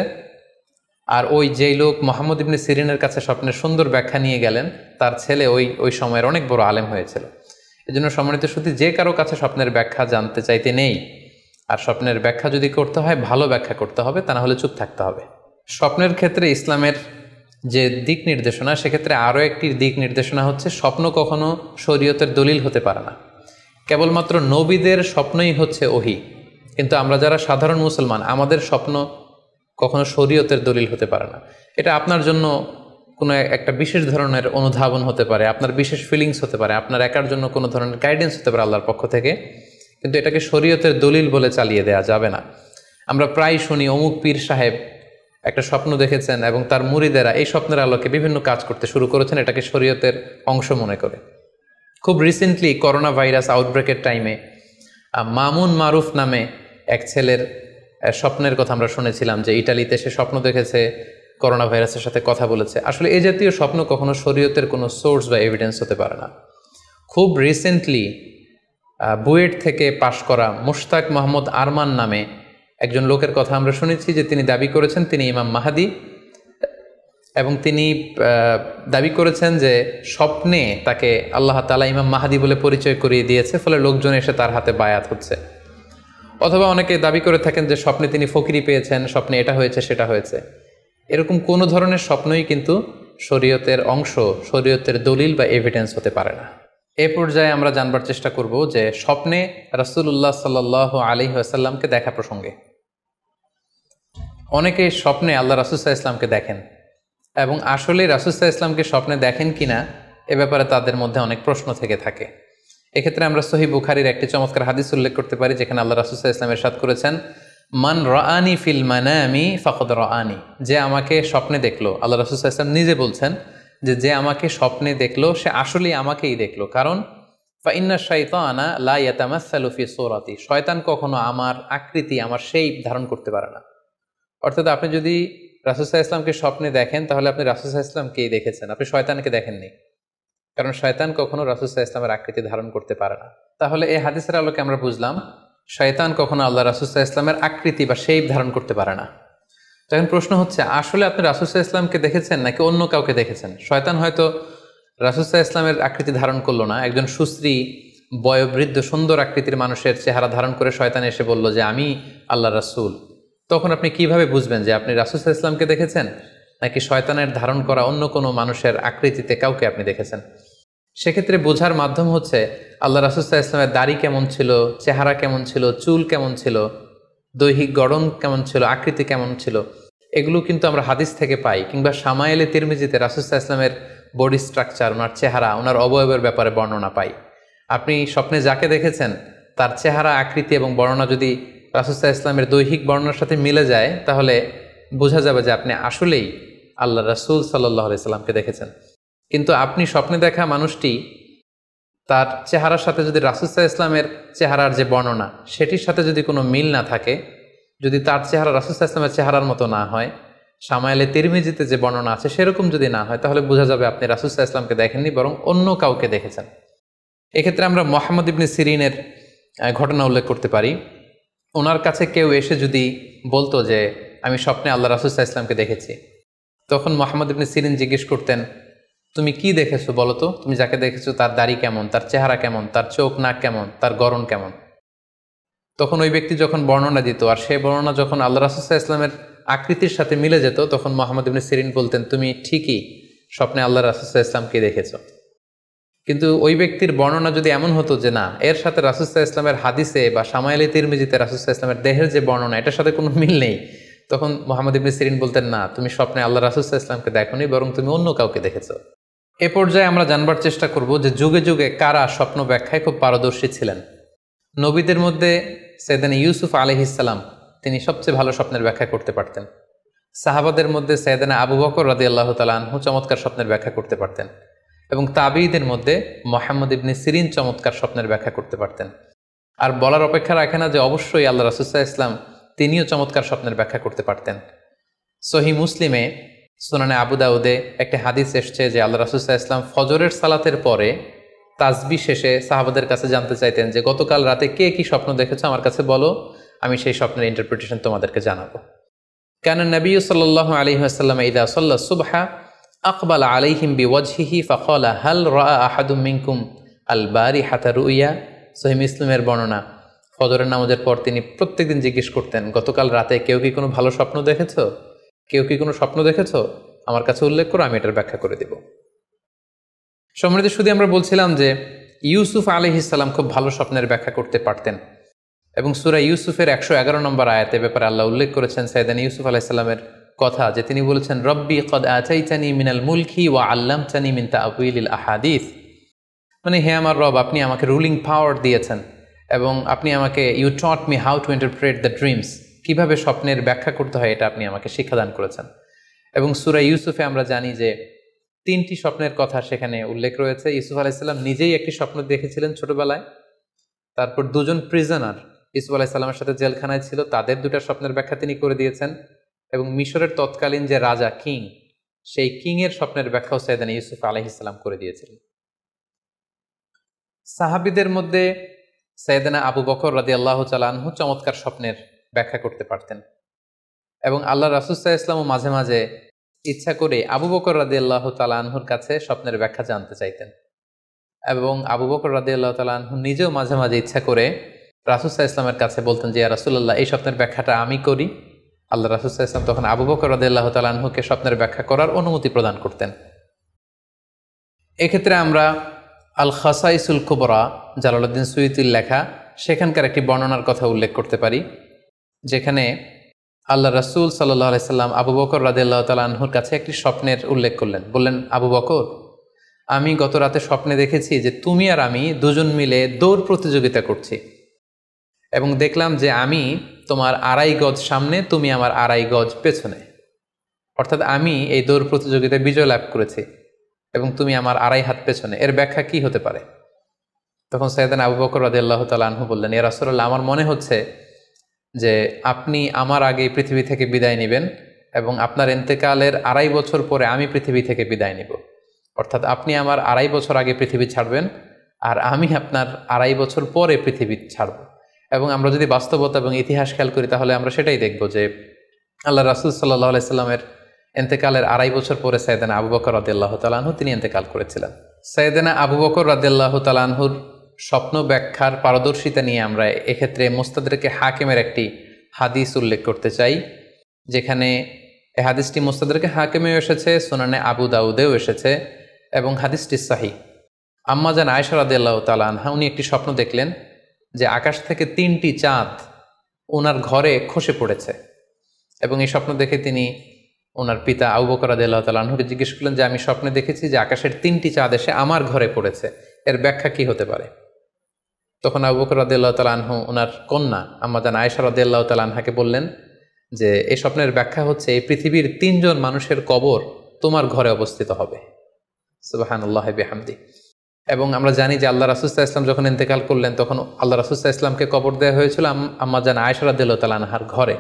আর ওই যেই লোক মুহাম্মদ ইবনে সিরিনের কাছে স্বপ্নের সুন্দর ব্যাখ্যা নিয়ে গেলেন তার ছেলে ওই সময়ের অনেক বড় আলেম হয়েছিল। এজন্য সম্মানিত শুধু যে কারো কাছে স্বপ্নের ব্যাখ্যা জানতে চাইতে নেই, আর স্বপ্নের ব্যাখ্যা যদি করতে হয় ভালো ব্যাখ্যা করতে হবে, তা না হলে চুপ থাকতে হবে। স্বপ্নের ক্ষেত্রে ইসলামের যে দিক নির্দেশনা, সেক্ষেত্রে আরও একটি দিক নির্দেশনা হচ্ছে স্বপ্ন কখনো শরীয়তের দলিল হতে পারে না। কেবলমাত্র নবীদের স্বপ্নই হচ্ছে ওহী, কিন্তু আমরা যারা সাধারণ মুসলমান আমাদের স্বপ্ন কখনো শরীয়তের দলিল হতে পারে না। এটা আপনার জন্য কোনো একটা বিশেষ ধরনের অনুধাবন হতে পারে, আপনার বিশেষ ফিলিংস হতে পারে, আপনার একার জন্য কোনো ধরনের গাইডেন্স হতে পারে আল্লাহর পক্ষ থেকে, কিন্তু এটাকে শরীয়তের দলিল বলে চালিয়ে দেওয়া যাবে না। আমরা প্রায় শুনি অমুক পীর সাহেব একটা স্বপ্ন দেখেছেন এবং তার মুরিদেরা এই স্বপ্নের আলোকে বিভিন্ন কাজ করতে শুরু করেছেন, এটাকে শরীয়তের অংশ মনে করে। খুব রিসেন্টলি করোনা ভাইরাস আউটব্রেকের টাইমে মামুন মারুফ নামে এক ছেলের স্বপ্নের কথা আমরা শুনেছিলাম যে ইটালিতে সে স্বপ্ন দেখেছে করোনা ভাইরাসের সাথে কথা বলেছে। আসলে এই জাতীয় স্বপ্ন কখনো শরীয়তের কোনো সোর্স বা এভিডেন্স হতে পারে না। খুব রিসেন্টলি বুয়েট থেকে পাশ করা মুশতাক মোহাম্মদ আরমান নামে একজন লোকের কথা আমরা শুনেছি যে তিনি দাবি করেছেন তিনি ইমাম মাহাদি, এবং তিনি দাবি করেছেন যে স্বপ্নে তাকে আল্লাহ তাআলা ইমাম মাহাদি বলে পরিচয় করিয়ে দিয়েছে, ফলে লোকজন এসে তার হাতে বায়াত হচ্ছে। অথবা অনেকে দাবি করে থাকেন যে স্বপ্নে তিনি ফকিরি পেয়েছেন, স্বপ্নে এটা হয়েছে সেটা হয়েছে। এরকম কোনো ধরনের স্বপ্নই কিন্তু শরীয়তের অংশ, শরীয়তের দলিল বা এভিডেন্স হতে পারে না। এ পর্যায়ে আমরা জানবার চেষ্টা করব যে স্বপ্নে রাসূলুল্লাহ সাল্লাল্লাহু আলাইহি ওয়াসাল্লামকে দেখা প্রসঙ্গে অনেকে স্বপ্নে আল্লাহ রাসূল সাল্লাল্লাহু আলাইহি ওয়াসাল্লামকে দেখেন, এবং আসলে রাসূল সাল্লাল্লাহু আলাইহি ওয়াসাল্লামকে স্বপ্নে দেখেন কিনা এ ব্যাপারে তাদের মধ্যে অনেক প্রশ্ন থেকে থাকে। এক্ষেত্রে আমরা সহিহ বুখারীর একটি চমৎকার হাদিস উল্লেখ করতে পারি, যেখানে আল্লাহ রাসূল সাল্লাল্লাহু আলাইহি ওয়াসাল্লাম ইরশাদ করেছেন, মান রাআনি ফিল মানামি ফাকাদ রাআনি, যে আমাকে স্বপ্নে দেখলো, আল্লাহ রাসূল সাল্লাল্লাহু আলাইহি ওয়াসাল্লাম নিজে বলছেন যে আমাকে স্বপ্নে দেখলো সে আসলেই আমাকেই দেখলো। কারণ ফা ইন্না শাইতানা লা ইয়াতামাসসালু ফি সূরাতি, শয়তান কখনো আমার আকৃতি, আমার শেপ ধারণ করতে পারে না। অর্থাৎ আপনি যদি রাসূল সাল্লাল্লাহু আলাইহি ওয়াসাল্লামকে স্বপ্নে দেখেন তাহলে আপনি রাসূল সাল্লাল্লাহু আলাইহি ওয়াসাল্লামকেই দেখেছেন, আপনি শয়তানকে দেখেননি। কারণ শয়তান কখনো রাসূল সাল্লাল্লাহু আলাইহি ওয়াসাল্লামের আকৃতি ধারণ করতে পারে না। তাহলে এই হাদিসের আলোকে আমরা বুঝলাম শয়তান কখনো আল্লাহ রাসূল সাল্লাল্লাহু আলাইহি ওয়াসাল্লামের আকৃতি বা শেপ ধারণ করতে পারে না। তখন প্রশ্ন হচ্ছে আসলে আপনি রাসূল সাল্লাল্লাহু আলাইহি ওয়াসাল্লামকে দেখেছেন নাকি অন্য কাউকে দেখেছেন? শয়তান হয়তো রাসূল সাল্লাল্লাহু আলাইহি ওয়াসাল্লামের আকৃতি ধারণ করলো না, একজন সুশ্রী বয়োবৃদ্ধ সুন্দর আকৃতির মানুষের চেহারা ধারণ করে শয়তান এসে বলল যে আমি আল্লাহ রাসূল। তখন আপনি কিভাবে বুঝবেন যে আপনি রাসূল সাল্লাল্লাহু আলাইহি ওয়াসাল্লামকে দেখেছেন নাকি শয়তানের ধারণ করা অন্য কোনো মানুষের আকৃতিতে কাউকে আপনি দেখেছেন? সেক্ষেত্রে বোঝার মাধ্যম হচ্ছে আল্লাহ রাসূল সাল্লাল্লাহু আলাইহি ওয়াসাল্লামের দাড়ি কেমন ছিল, চেহারা কেমন ছিল, চুল কেমন ছিল, দৈহিক গড়ন কেমন ছিল, আকৃতি কেমন ছিল, এগুলো কিন্তু আমরা হাদিস থেকে পাই, কিংবা শামায়েলে তিরমিজিতে রাসূল সাল্লাল্লাহু আলাইহি ওয়াসাল্লামের বডি স্ট্রাকচার, ওনার চেহারা, ওনার অবয়বের ব্যাপারে বর্ণনা পাই। আপনি স্বপ্নে যাকে দেখেছেন তার চেহারা, আকৃতি এবং বর্ণনা যদি রাসূল সাল্লাল্লাহু আলাইহি ওয়াসাল্লামের দৈহিক বর্ণনার সাথে মিলে যায়, তাহলে বোঝা যাবে যে আপনি আসলেই আল্লাহ রাসূল সাল্লাল্লাহু আলাইহি সাল্লামকে দেখেছেন। কিন্তু আপনি স্বপ্নে দেখা মানুষটি, তার চেহারার সাথে যদি রাসূল সাল্লাল্লাহু আলাইহি ওয়াসাল্লামের চেহারার যে বর্ণনা সেটির সাথে যদি কোনো মিল না থাকে, যদি তার চেহারা রাসূল সাল্লাল্লাহু আলাইহি ওয়াসাল্লামের চেহারার মতো না হয়, শামায়েলে তিরমিজিতে যে বর্ণনা আছে সেরকম যদি না হয়, তাহলে বোঝা যাবে আপনি রাসূল সাল্লাল্লাহু আলাইহি ওয়াসাল্লামকে দেখেননি, বরং অন্য কাউকে দেখেছেন। এক্ষেত্রে আমরা মুহাম্মদ ইবনে সিরিনের ঘটনা উল্লেখ করতে পারি। ওনার কাছে কেউ এসে যদি বলতো যে আমি স্বপ্নে আল্লাহ রাসূল সাল্লাল্লাহু আলাইহি ওয়াসাল্লামকে দেখেছি, তখন মুহাম্মদ ইবনে সিরিন জিজ্ঞেস করতেন, তুমি কি দেখেছো বলো তো? তুমি যাকে দেখেছো তার দাড়ি কেমন, তার চেহারা কেমন, তার চোখ নাক কেমন, তার গড়ন কেমন? তখন ওই ব্যক্তি যখন বর্ণনা দিত, আর সেই বর্ণনা যখন আল্লাহ রাসূল সাল্লাল্লাহু আলাইহি ওয়াসাল্লামের আকৃতির সাথে মিলে যেত, তখন মুহাম্মদ ইবনে সিরিন বলতেন, তুমি ঠিকই স্বপ্নে আল্লাহ রাসূল সাল্লাল্লাহু আলাইহি ওয়াসাল্লামকে দেখেছো। কিন্তু ওই ব্যক্তির বর্ণনা যদি এমন হতো যে না, এর সাথে রাসূল সাল্লাল্লাহু আলাইহি ওয়াসাল্লামের হাদিসে বা শামায়েলে তিরমিজিতে রাসূল সাল্লাল্লাহু আলাইহি ওয়াসাল্লামের দেহের যে বর্ণনা, এটার সাথে কোনো মিল নেই, তখন মুহাম্মদ ইবনে সিরিন বলতেন, না, তুমি স্বপ্নে আল্লাহ রাসূল সাল্লাল্লাহু আলাইহি ওয়াসাল্লামকে দেখোনি, বরং তুমি অন্য কাউকে দেখেছো। এ পর্যায়ে আমরা জানবার চেষ্টা করব যে যুগে যুগে কারা স্বপ্ন ব্যাখ্যায় খুব পারদর্শী ছিলেন। নবীদের মধ্যে সাইয়েদনা ইউসুফ আলাইহিস সালাম, তিনি সবচেয়ে ভালো স্বপ্নের ব্যাখ্যা করতে পারতেন। সাহাবাদের মধ্যে সাইয়েদনা আবু বকর রাদিয়াল্লাহু তাআলা আনহু চমৎকার স্বপ্নের ব্যাখ্যা করতে পারতেন, এবং তাবিঈদের মধ্যে মুহাম্মদ ইবনে সিরিন চমৎকার স্বপ্নের ব্যাখ্যা করতে পারতেন। আর বলার অপেক্ষা রাখে না যে অবশ্যই আল্লাহ রাসূল সাল্লাল্লাহু আলাইহি ওয়াসাল্লাম তিনিও চমৎকার স্বপ্নের ব্যাখ্যা করতে পারতেন। সহিহ মুসলিমে, সুনানে আবু দাউদে একটি হাদিস এসছে যে আল্লাহ রাসূল সাল্লাল্লাহু আলাইহি ওয়াসাল্লাম ফজরের সালাতের পরে তাসবিহ শেষে সাহাবাদের কাছে জানতে চাইতেন যে গতকাল রাতে কে কি স্বপ্ন দেখেছো আমার কাছে বলো, আমি সেই স্বপ্নের ইন্টারপ্রিটেশন তোমাদেরকে জানাবো। কানা নবী সাল্লাল্লাহু আলাইহি ওয়াসাল্লাম ইযা সাল্লা সুবহা আকবালা আলাইহিম বিওয়াজহিহি ফাকালা হাল রাআ আহাদুম মিনকুম আল বারিহাতা রুইয়া। সহিহ মুসলিমের বর্ণনা, ফজরের নামাজের পর তিনি প্রত্যেকদিন জিজ্ঞেস করতেন, গতকাল রাতে কেউ কি কোনো ভালো স্বপ্ন দেখেছো? কেউ কি কোনো স্বপ্ন দেখেছো? আমার কাছে উল্লেখ করো, আমি এটার ব্যাখ্যা করে দিব। সম্মানিত শুধু আমরা বলছিলাম যে ইউসুফ আলাইহিস সালাম খুব ভালো স্বপ্নের ব্যাখ্যা করতে পারতেন, এবং সূরা ইউসুফের 111 নম্বর আয়াতে ব্যাপারে আল্লাহ উল্লেখ করেছেন সাইয়েদনা ইউসুফ আলাইহিস সালামের কথা, যে তিনি বলেছেন, রব্বি কদ আতাইতানি মিনাল মুলকি ওয়া আল্লামতানি মিন তা'ওয়িলিল আহাদিস। মানে হে আমার রব, আপনি আমাকে রুলিং পাওয়ার দিয়েছেন এবং আপনি আমাকে you taught me how to interpret the dreams, কিভাবে স্বপ্নের ব্যাখ্যা করতে হয় এটা আপনি আমাকে শিক্ষাদান করেছেন। এবং সূরা ইউসুফে আমরা জানি যে 3টি স্বপ্নের কথা সেখানে উল্লেখ রয়েছে। ইউসুফ আলাইহিস সালাম নিজেই একটি স্বপ্ন দেখেছিলেন ছোটবেলায়, তারপর 2জন প্রিজনার ইউসুফ আলাইহিস সালামের সাথে জেলখানায় ছিল, তাদের 2টা স্বপ্নের ব্যাখ্যা তিনি করে দিয়েছেন, এবং মিশরের তৎকালীন যে রাজা কিং, সেই কিংয়ের স্বপ্নের ব্যাখ্যাও সাইয়েদনা ইউসুফ আলাইহিস সালাম করে দিয়েছিলেন। সাহাবীদের মধ্যে সাইয়েদনা আবু বকর রাদিয়াল্লাহু তাআলা আনহু চমৎকার স্বপ্নের ব্যাখ্যা করতে পারতেন, এবং আল্লাহ রাসূল সাল্লাল্লাহু আলাইহি ওয়াসাল্লাম মাঝে মাঝে ইচ্ছা করে আবু বকর রাদিয়াল্লাহু তাআলা আনহুর কাছে স্বপ্নের ব্যাখ্যা জানতে চাইতেন, এবং আবু বকর রাদিয়াল্লাহু তাআলা আনহু নিজেও মাঝে মাঝে ইচ্ছা করে রাসূল সাল্লাল্লাহু আলাইহি ওয়াসাল্লামের কাছে বলতেন যে, ইয়া রাসূলুল্লাহ, এই স্বপ্নের ব্যাখ্যাটা আমি করি। আল্লাহ রাসূল সাল্লাল্লাহু আলাইহি ওয়াসাল্লাম তখন আবু বকর রাদিয়াল্লাহু তাআলা আনহুকে স্বপ্নের ব্যাখ্যা করার অনুমতি প্রদান করতেন। এক্ষেত্রে আমরা আল খাসাইসুল কুবরা, জালালউদ্দিন সুয়ুতির লেখা, সেখানকার একটি বর্ণনার কথা উল্লেখ করতে পারি, যেখানে আল্লাহ রাসূল সাল্লাল্লাহু আলাইহি সাল্লাম আবু বকর রাদিয়াল্লাহু তাআলা আনহুর কাছে একটি স্বপ্নের উল্লেখ করলেন। বললেন, আবু বকর, আমি গত রাতে স্বপ্নে দেখেছি যে তুমি আর আমি 2জন মিলে দৌড় প্রতিযোগিতা করছি, এবং দেখলাম যে আমি তোমার 2.5 গজ সামনে, তুমি আমার 2.5 গজ পেছনে, অর্থাৎ আমি এই দৌড় প্রতিযোগিতায় বিজয় লাভ করেছি এবং তুমি আমার 2.5 হাত পেছনে। এর ব্যাখ্যা কি হতে পারে? তখন সাইয়েদনা আবু বকর রাদিয়াল্লাহু তাআলা আনহু বললেন, ইয়া রাসূলুল্লাহ, আমার মনে হচ্ছে যে আপনি আমার আগে পৃথিবী থেকে বিদায় নেবেন এবং আপনার ইন্তেকালের 2.5 বছর পরে আমি পৃথিবী থেকে বিদায় নিব, অর্থাৎ আপনি আমার 2.5 বছর আগে পৃথিবী ছাড়বেন আর আমি আপনার 2.5 বছর পরে পৃথিবী ছাড়ব। এবং আমরা যদি বাস্তবতা এবং ইতিহাস খেয়াল করি, তাহলে আমরা সেটাই দেখব যে আল্লাহ রাসূল সাল্লাল্লাহু আলাইহি সাল্লামের ইন্তেকালের 2.5 বছর পরে সাইয়েদনা আবু বকর রাদিয়াল্লাহু তাআলা আনহু তিনি ইন্তেকাল করেছিলেন। সাইয়েদনা আবু বকর রাদিয়াল্লাহু তাআলা আনহুর স্বপ্ন ব্যাখ্যার পারদর্শিতা নিয়ে আমরা এক্ষেত্রে মুস্তাদরেকে হাকিমের একটি হাদিস উল্লেখ করতে চাই, যেখানে এই হাদিসটি মুস্তাদরেকে হাকিমেও এসেছে, সুনানে আবু দাউদেও এসেছে, এবং হাদিসটি সহিহ। আম্মা জান আয়েশা রাদিয়াল্লাহু তাআলা আনহা, উনি একটি স্বপ্ন দেখলেন যে আকাশ থেকে 3টি চাঁদ ওনার ঘরে খসে পড়েছে, এবং এই স্বপ্ন দেখে তিনি ওনার পিতা আবু বকর রাদিয়াল্লাহু তাআলা আনহুকে জিজ্ঞেস করলেন যে আমি স্বপ্নে দেখেছি যে আকাশের 3টি চাঁদ এসে আমার ঘরে পড়েছে, এর ব্যাখ্যা কি হতে পারে? তখন আবু বকর রাদিয়াল্লাহু তাআলা আনহু ওনার কন্যা আম্মা জান আয়েশা রাদিয়াল্লাহু তাআলা আনহাকে বললেন যে এই স্বপ্নের ব্যাখ্যা হচ্ছে এই পৃথিবীর 3 জন মানুষের কবর তোমার ঘরে অবস্থিত হবে। সুবহানাল্লাহি বিহামদি। এবং আমরা জানি যে আল্লাহ রাসূল সাল্লাল্লাহু আলাইহি ওয়াসাল্লাম যখন ইন্তেকাল করলেন তখন আল্লাহ রাসূল সাল্লাল্লাহু আলাইহি ওয়াসাল্লামকে কবর দেওয়া হয়েছিল আম্মা জান আয়েশা রাদিয়াল্লাহু তাআলা আনহার ঘরে।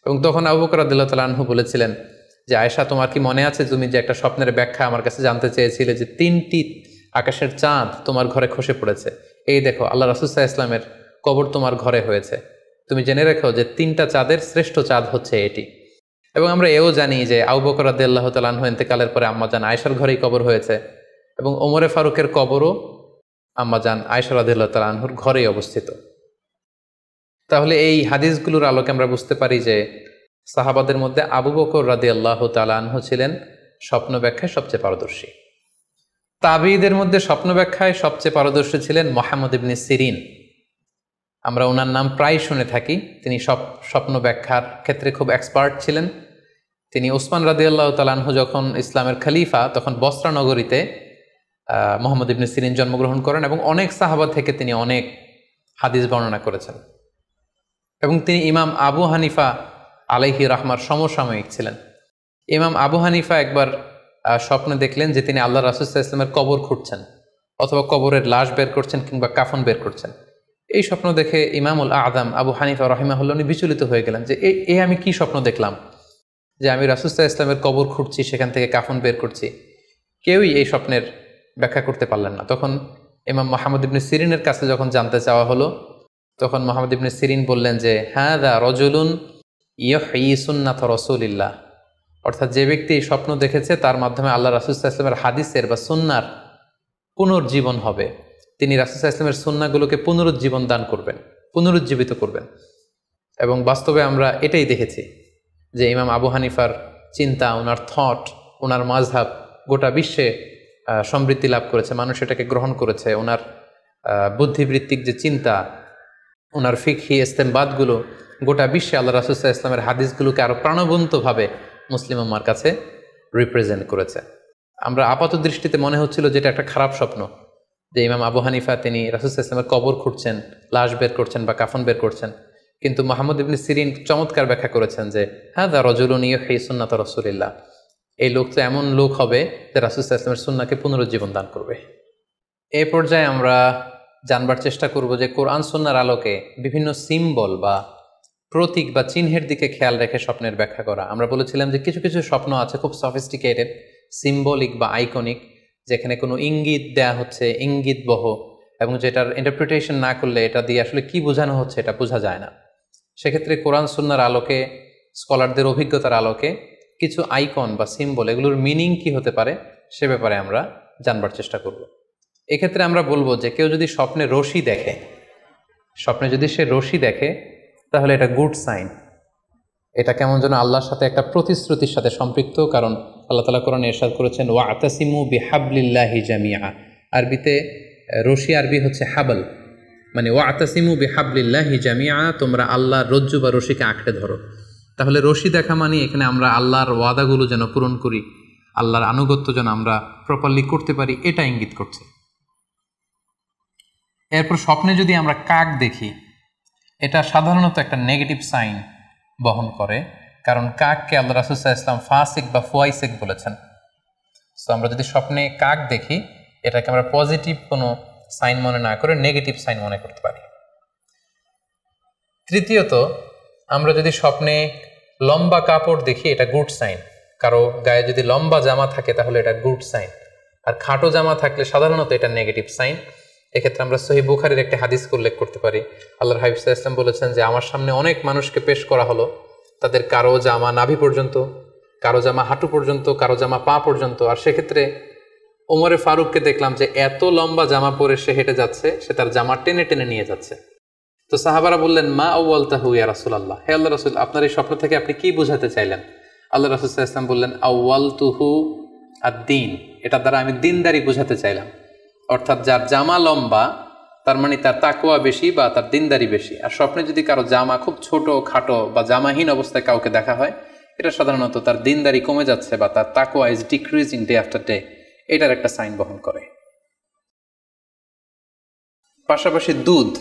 এবং তখন আবু বকর রাদিয়াল্লাহু তাআলা আনহু বলেছিলেন যে আয়েশা, তোমার কি মনে আছে তুমি যে একটা স্বপ্নের ব্যাখ্যা আমার কাছে জানতে চেয়েছিলে যে 3টি আকাশের চাঁদ তোমার ঘরে খসে পড়েছে, এই দেখো আল্লাহ রাসূল সাল্লাল্লাহু আলাইহি ওয়াসাল্লামের কবর তোমার ঘরে হয়েছে, তুমি জেনে রেখো যে 3টা চাঁদের শ্রেষ্ঠ চাঁদ হচ্ছে এটি। এবং আমরা এও জানি যে আবু বকর রাদিয়াল্লাহু তাআলা আনহু ইন্তেকালের পরে আম্মা জান আয়েশার ঘরেই কবর হয়েছে এবং ওমরে ফারুকের কবরও আম্মা জান আয়েশা রাদিয়াল্লাহু তাআলা আনহুর ঘরেই অবস্থিত। তাহলে এই হাদিসগুলোর আলোকে আমরা বুঝতে পারি যে সাহাবাদের মধ্যে আবু বকর রাদিয়াল্লাহু তাআলা আনহু ছিলেন স্বপ্ন ব্যাখ্যায় সবচেয়ে পারদর্শী। তাবিঈদের মধ্যে স্বপ্ন ব্যাখ্যায় সবচেয়ে পারদর্শী ছিলেন মুহাম্মদ ইবনে সিরিন। আমরা ওনার নাম প্রায় শুনে থাকি। তিনি স্বপ্ন ব্যাখ্যার ক্ষেত্রে খুব এক্সপার্ট ছিলেন। তিনি উসমান রাদিয়াল্লাহু তাআলা আনহু যখন ইসলামের খলিফা তখন বসরা নগরীতে মুহাম্মদ ইবনে সিরিন জন্মগ্রহণ করেন এবং অনেক সাহাবা থেকে তিনি অনেক হাদিস বর্ণনা করেছেন। এবং তিনি ইমাম আবু হানিফা আলাইহি রাহমার সমসাময়িক ছিলেন। ইমাম আবু হানিফা একবার স্বপ্নে দেখলেন যে তিনি আল্লাহ রাসূল সাল্লাল্লাহু আলাইহি ওয়াসাল্লামের কবর খুঁড়ছেন অথবা কবরের লাশ বের করছেন কিংবা কাফন বের করছেন। এই স্বপ্ন দেখে ইমামুল আযম আবু হানিফা রাহিমাহুল্লাহ উনি বিচলিত হয়ে গেলেন যে আমি কি স্বপ্ন দেখলাম যে আমি রাসূল সাল্লাল্লাহু আলাইহি ওয়াসাল্লামের কবর খুঁড়ছি, সেখান থেকে কাফন বের করছি। কেউই এই স্বপ্নের ব্যাখ্যা করতে পারলেন না। তখন ইমাম মুহাম্মদ ইবনে সিরিনের কাছে যখন জানতে চাওয়া হলো তখন মুহাম্মদ ইবনে সিরিন বললেন যে হাযা রাজুলুন ইউহয়ি সুন্নাত রাসূলিল্লাহ, অর্থাৎ যে ব্যক্তি এই স্বপ্ন দেখেছে তার মাধ্যমে আল্লাহ রাসূল সাল্লাল্লাহু আলাইহি ওয়াসাল্লামের হাদিসের বা সুন্নাহর পুনর্জীবন হবে। তিনি রাসূল সাল্লাল্লাহু আলাইহি ওয়াসাল্লামের সুন্নাহগুলোকে পুনরুজ্জীবন দান করবেন, পুনরুজ্জীবিত করবেন। এবং বাস্তবে আমরা এটাই দেখেছি যে ইমাম আবু হানিফার চিন্তা, ওনার থট, ওনার মাযহাব গোটা বিশ্বে সমৃদ্ধি লাভ করেছে, মানুষ এটাকে গ্রহণ করেছে। ওনার বুদ্ধিবৃত্তিক যে চিন্তা, ওনার ফিকহি ইস্তেমবাদগুলো গোটা বিশ্বে আল্লাহ রাসূল সাল্লাল্লাহু আলাইহি ওয়াসাল্লামের হাদিসগুলোকে আরও প্রাণবন্তভাবে মুসলিম উম্মার কাছে রিপ্রেজেন্ট করেছে। আমরা আপাত দৃষ্টিতে মনে হচ্ছিল যে এটা একটা খারাপ স্বপ্ন, যে ইমাম আবু হানিফা তিনি রাসূল সাল্লাল্লাহু আলাইহি ওয়াসাল্লামের কবর খুঁড়ছেন, লাশ বের করছেন বা কাফন বের করছেন। কিন্তু মুহাম্মদ ইবনে সিরিন চমৎকার ব্যাখ্যা করেছেন যে হাযা রাজুলুন ইউহয়ি সুন্নাত রাসূলিল্লাহ, এই লোক তো এমন লোক হবে যে রাসূল সাল্লাল্লাহু আলাইহি ওয়াসাল্লামের সুন্নাহকে পুনরুজ্জীবন দান করবে। এই পর্যায়ে আমরা জানবার চেষ্টা করব যে কোরআন সুন্নাহর আলোকে বিভিন্ন সিম্বল বা প্রতীক বা চিহ্নের দিকে খেয়াল রেখে স্বপ্নের ব্যাখ্যা করা। আমরা বলেছিলাম যে কিছু কিছু স্বপ্ন আছে খুব সফিস্টিকেটেড, সিম্বলিক বা আইকনিক, যেখানে কোনো ইঙ্গিত দেয়া হচ্ছে, ইঙ্গিতবহ, এবং যেটার ইন্টারপ্রিটেশন না করলে এটা দিয়ে আসলে কি বোঝানো হচ্ছে এটা বোঝা যায় না। সেক্ষেত্রে কোরআন সুন্নাহর আলোকে, স্কলারদের অভিজ্ঞতার আলোকে কিছু আইকন বা সিম্বল, এগুলোর মিনিং কি হতে পারে সে ব্যাপারে আমরা জানবার চেষ্টা করব। এক্ষেত্রে আমরা বলবো যে কেউ যদি স্বপ্নে রশি দেখে, স্বপ্নে যদি সে রশি দেখে তাহলে এটা গুড সাইন। এটা কেমন যেন আল্লাহর সাথে একটা প্রতিশ্রুতির সাথে সম্পৃক্ত, কারণ আল্লাহ তাআলা কোরআনে ইরশাদ করেছেন ওয়াতাসিমু বিহাবলিল্লাহি জামিআ। আরবিতে রশি আরবি হচ্ছে হাবল, মানে ওয়াতাসিমু বিহাবলিল্লাহি জামিআ, তোমরা আল্লাহর রজ্জু বা রশিকে আঁকড়ে ধরো। তাহলে রশি দেখা মানে এখানে আমরা আল্লাহর ওয়াদাগুলো যেন পূরণ করি, আল্লাহর আনুগত্য যেন আমরা প্রপারলি করতে পারি, এটা ইঙ্গিত করছে। এরপর স্বপ্নে যদি আমরা কাক দেখি, এটা সাধারণত একটা নেগেটিভ সাইন বহন করে, কারণ কাককে আল্লাহ রাসূল সাল্লাল্লাহু আলাইহি ওয়াসাল্লাম ফাসিক বা ফুয়াইসিক বলেছেন। সো আমরা যদি স্বপ্নে কাক দেখি এটাকে আমরা পজিটিভ কোনো সাইন মনে না করে নেগেটিভ সাইন মনে করতে পারি। তৃতীয়ত, আমরা যদি স্বপ্নে লম্বা কাপড় দেখি এটা গুড সাইন। কারো গায়ে যদি লম্বা জামা থাকে তাহলে এটা গুড সাইন, আর খাটো জামা থাকলে সাধারণত এটা নেগেটিভ সাইন। এক্ষেত্রে আমরা সহিহ বুখারীর একটা হাদিস উল্লেখ করতে পারি। আল্লাহর হাবিব সাল্লাল্লাহু আলাইহি ওয়াসাল্লাম বলেছেন যে আমার সামনে অনেক মানুষকে পেশ করা হলো, তাদের কারো জামা নাভি পর্যন্ত, কারো জামা হাঁটু পর্যন্ত, কারো জামা পা পর্যন্ত। আর সেক্ষেত্রে ওমরে ফারুককে দেখলাম যে এত লম্বা জামা পরে সে হেঁটে যাচ্ছে, সে তার জামা টেনে টেনে নিয়ে যাচ্ছে। তো সাহাবারা বললেন মা আউয়ালতাহু ইয়া রাসূলুল্লাহ, হে আল্লাহর রাসূল, আপনার এই স্বপ্ন থেকে আপনি কি বোঝাতে চাইলেন? আল্লাহ রাসূল সাল্লাল্লাহু আলাইহি ওয়াসাল্লাম বললেন আউয়ালতুহু আদ-দীন, এটা দ্বারা আমি দিনদারি বোঝাতে চাইলাম। অর্থাৎ যার জামা লম্বা তার মানে তার তাকওয়া বেশি বা তার দিনদারি বেশি। আর স্বপ্নে যদি কারো জামা খুব ছোট খাটো বা জামাহীন অবস্থায় কাউকে দেখা হয়, এটা সাধারণত তার দিনদারি কমে যাচ্ছে বা তার তাকওয়া is decreasing day after day, এটার একটা সাইন বহন করে। পাশাপাশি দুধ,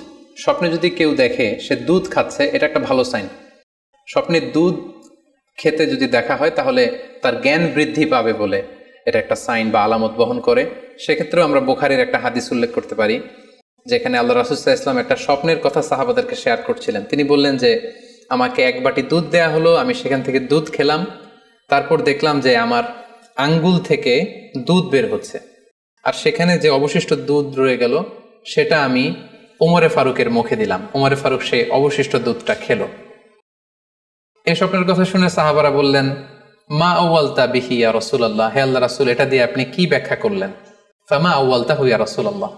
স্বপ্নে যদি কেউ দেখে সে দুধ খাচ্ছে, এটা একটা ভালো সাইন। স্বপ্নে দুধ খেতে যদি দেখা হয় তাহলে তার জ্ঞান বৃদ্ধি পাবে বলে এটা একটা সাইন বা আলামত বহন করে। সেক্ষেত্রেও আমরা বুখারীর একটা হাদিস উল্লেখ করতে পারি, যেখানে আল্লাহ রাসূল সাল্লাল্লাহু আলাইহি ওয়াসাল্লাম একটা স্বপ্নের কথা সাহাবাদেরকে শেয়ার করছিলেন। তিনি বললেন যে আমাকে এক বাটি দুধ দেয়া হলো, আমি সেখান থেকে দুধ খেলাম, তারপর দেখলাম যে আমার আঙ্গুল থেকে দুধ বের হচ্ছে, আর সেখানে যে অবশিষ্ট দুধ রয়ে গেল সেটা আমি ওমরে ফারুকের মুখে দিলাম। ওমরে ফারুক সে অবশিষ্ট দুধটা খেলো। এই স্বপ্নের কথা শুনে সাহাবারা বললেন, মা আউয়ালতা বিহি ইয়া রাসূলুল্লাহ, হে আল্লাহ রাসূল, এটা দিয়ে আপনি কি ব্যাখ্যা করলেন? ফামা আউয়ালতাহু ইয়া রাসূলুল্লাহ,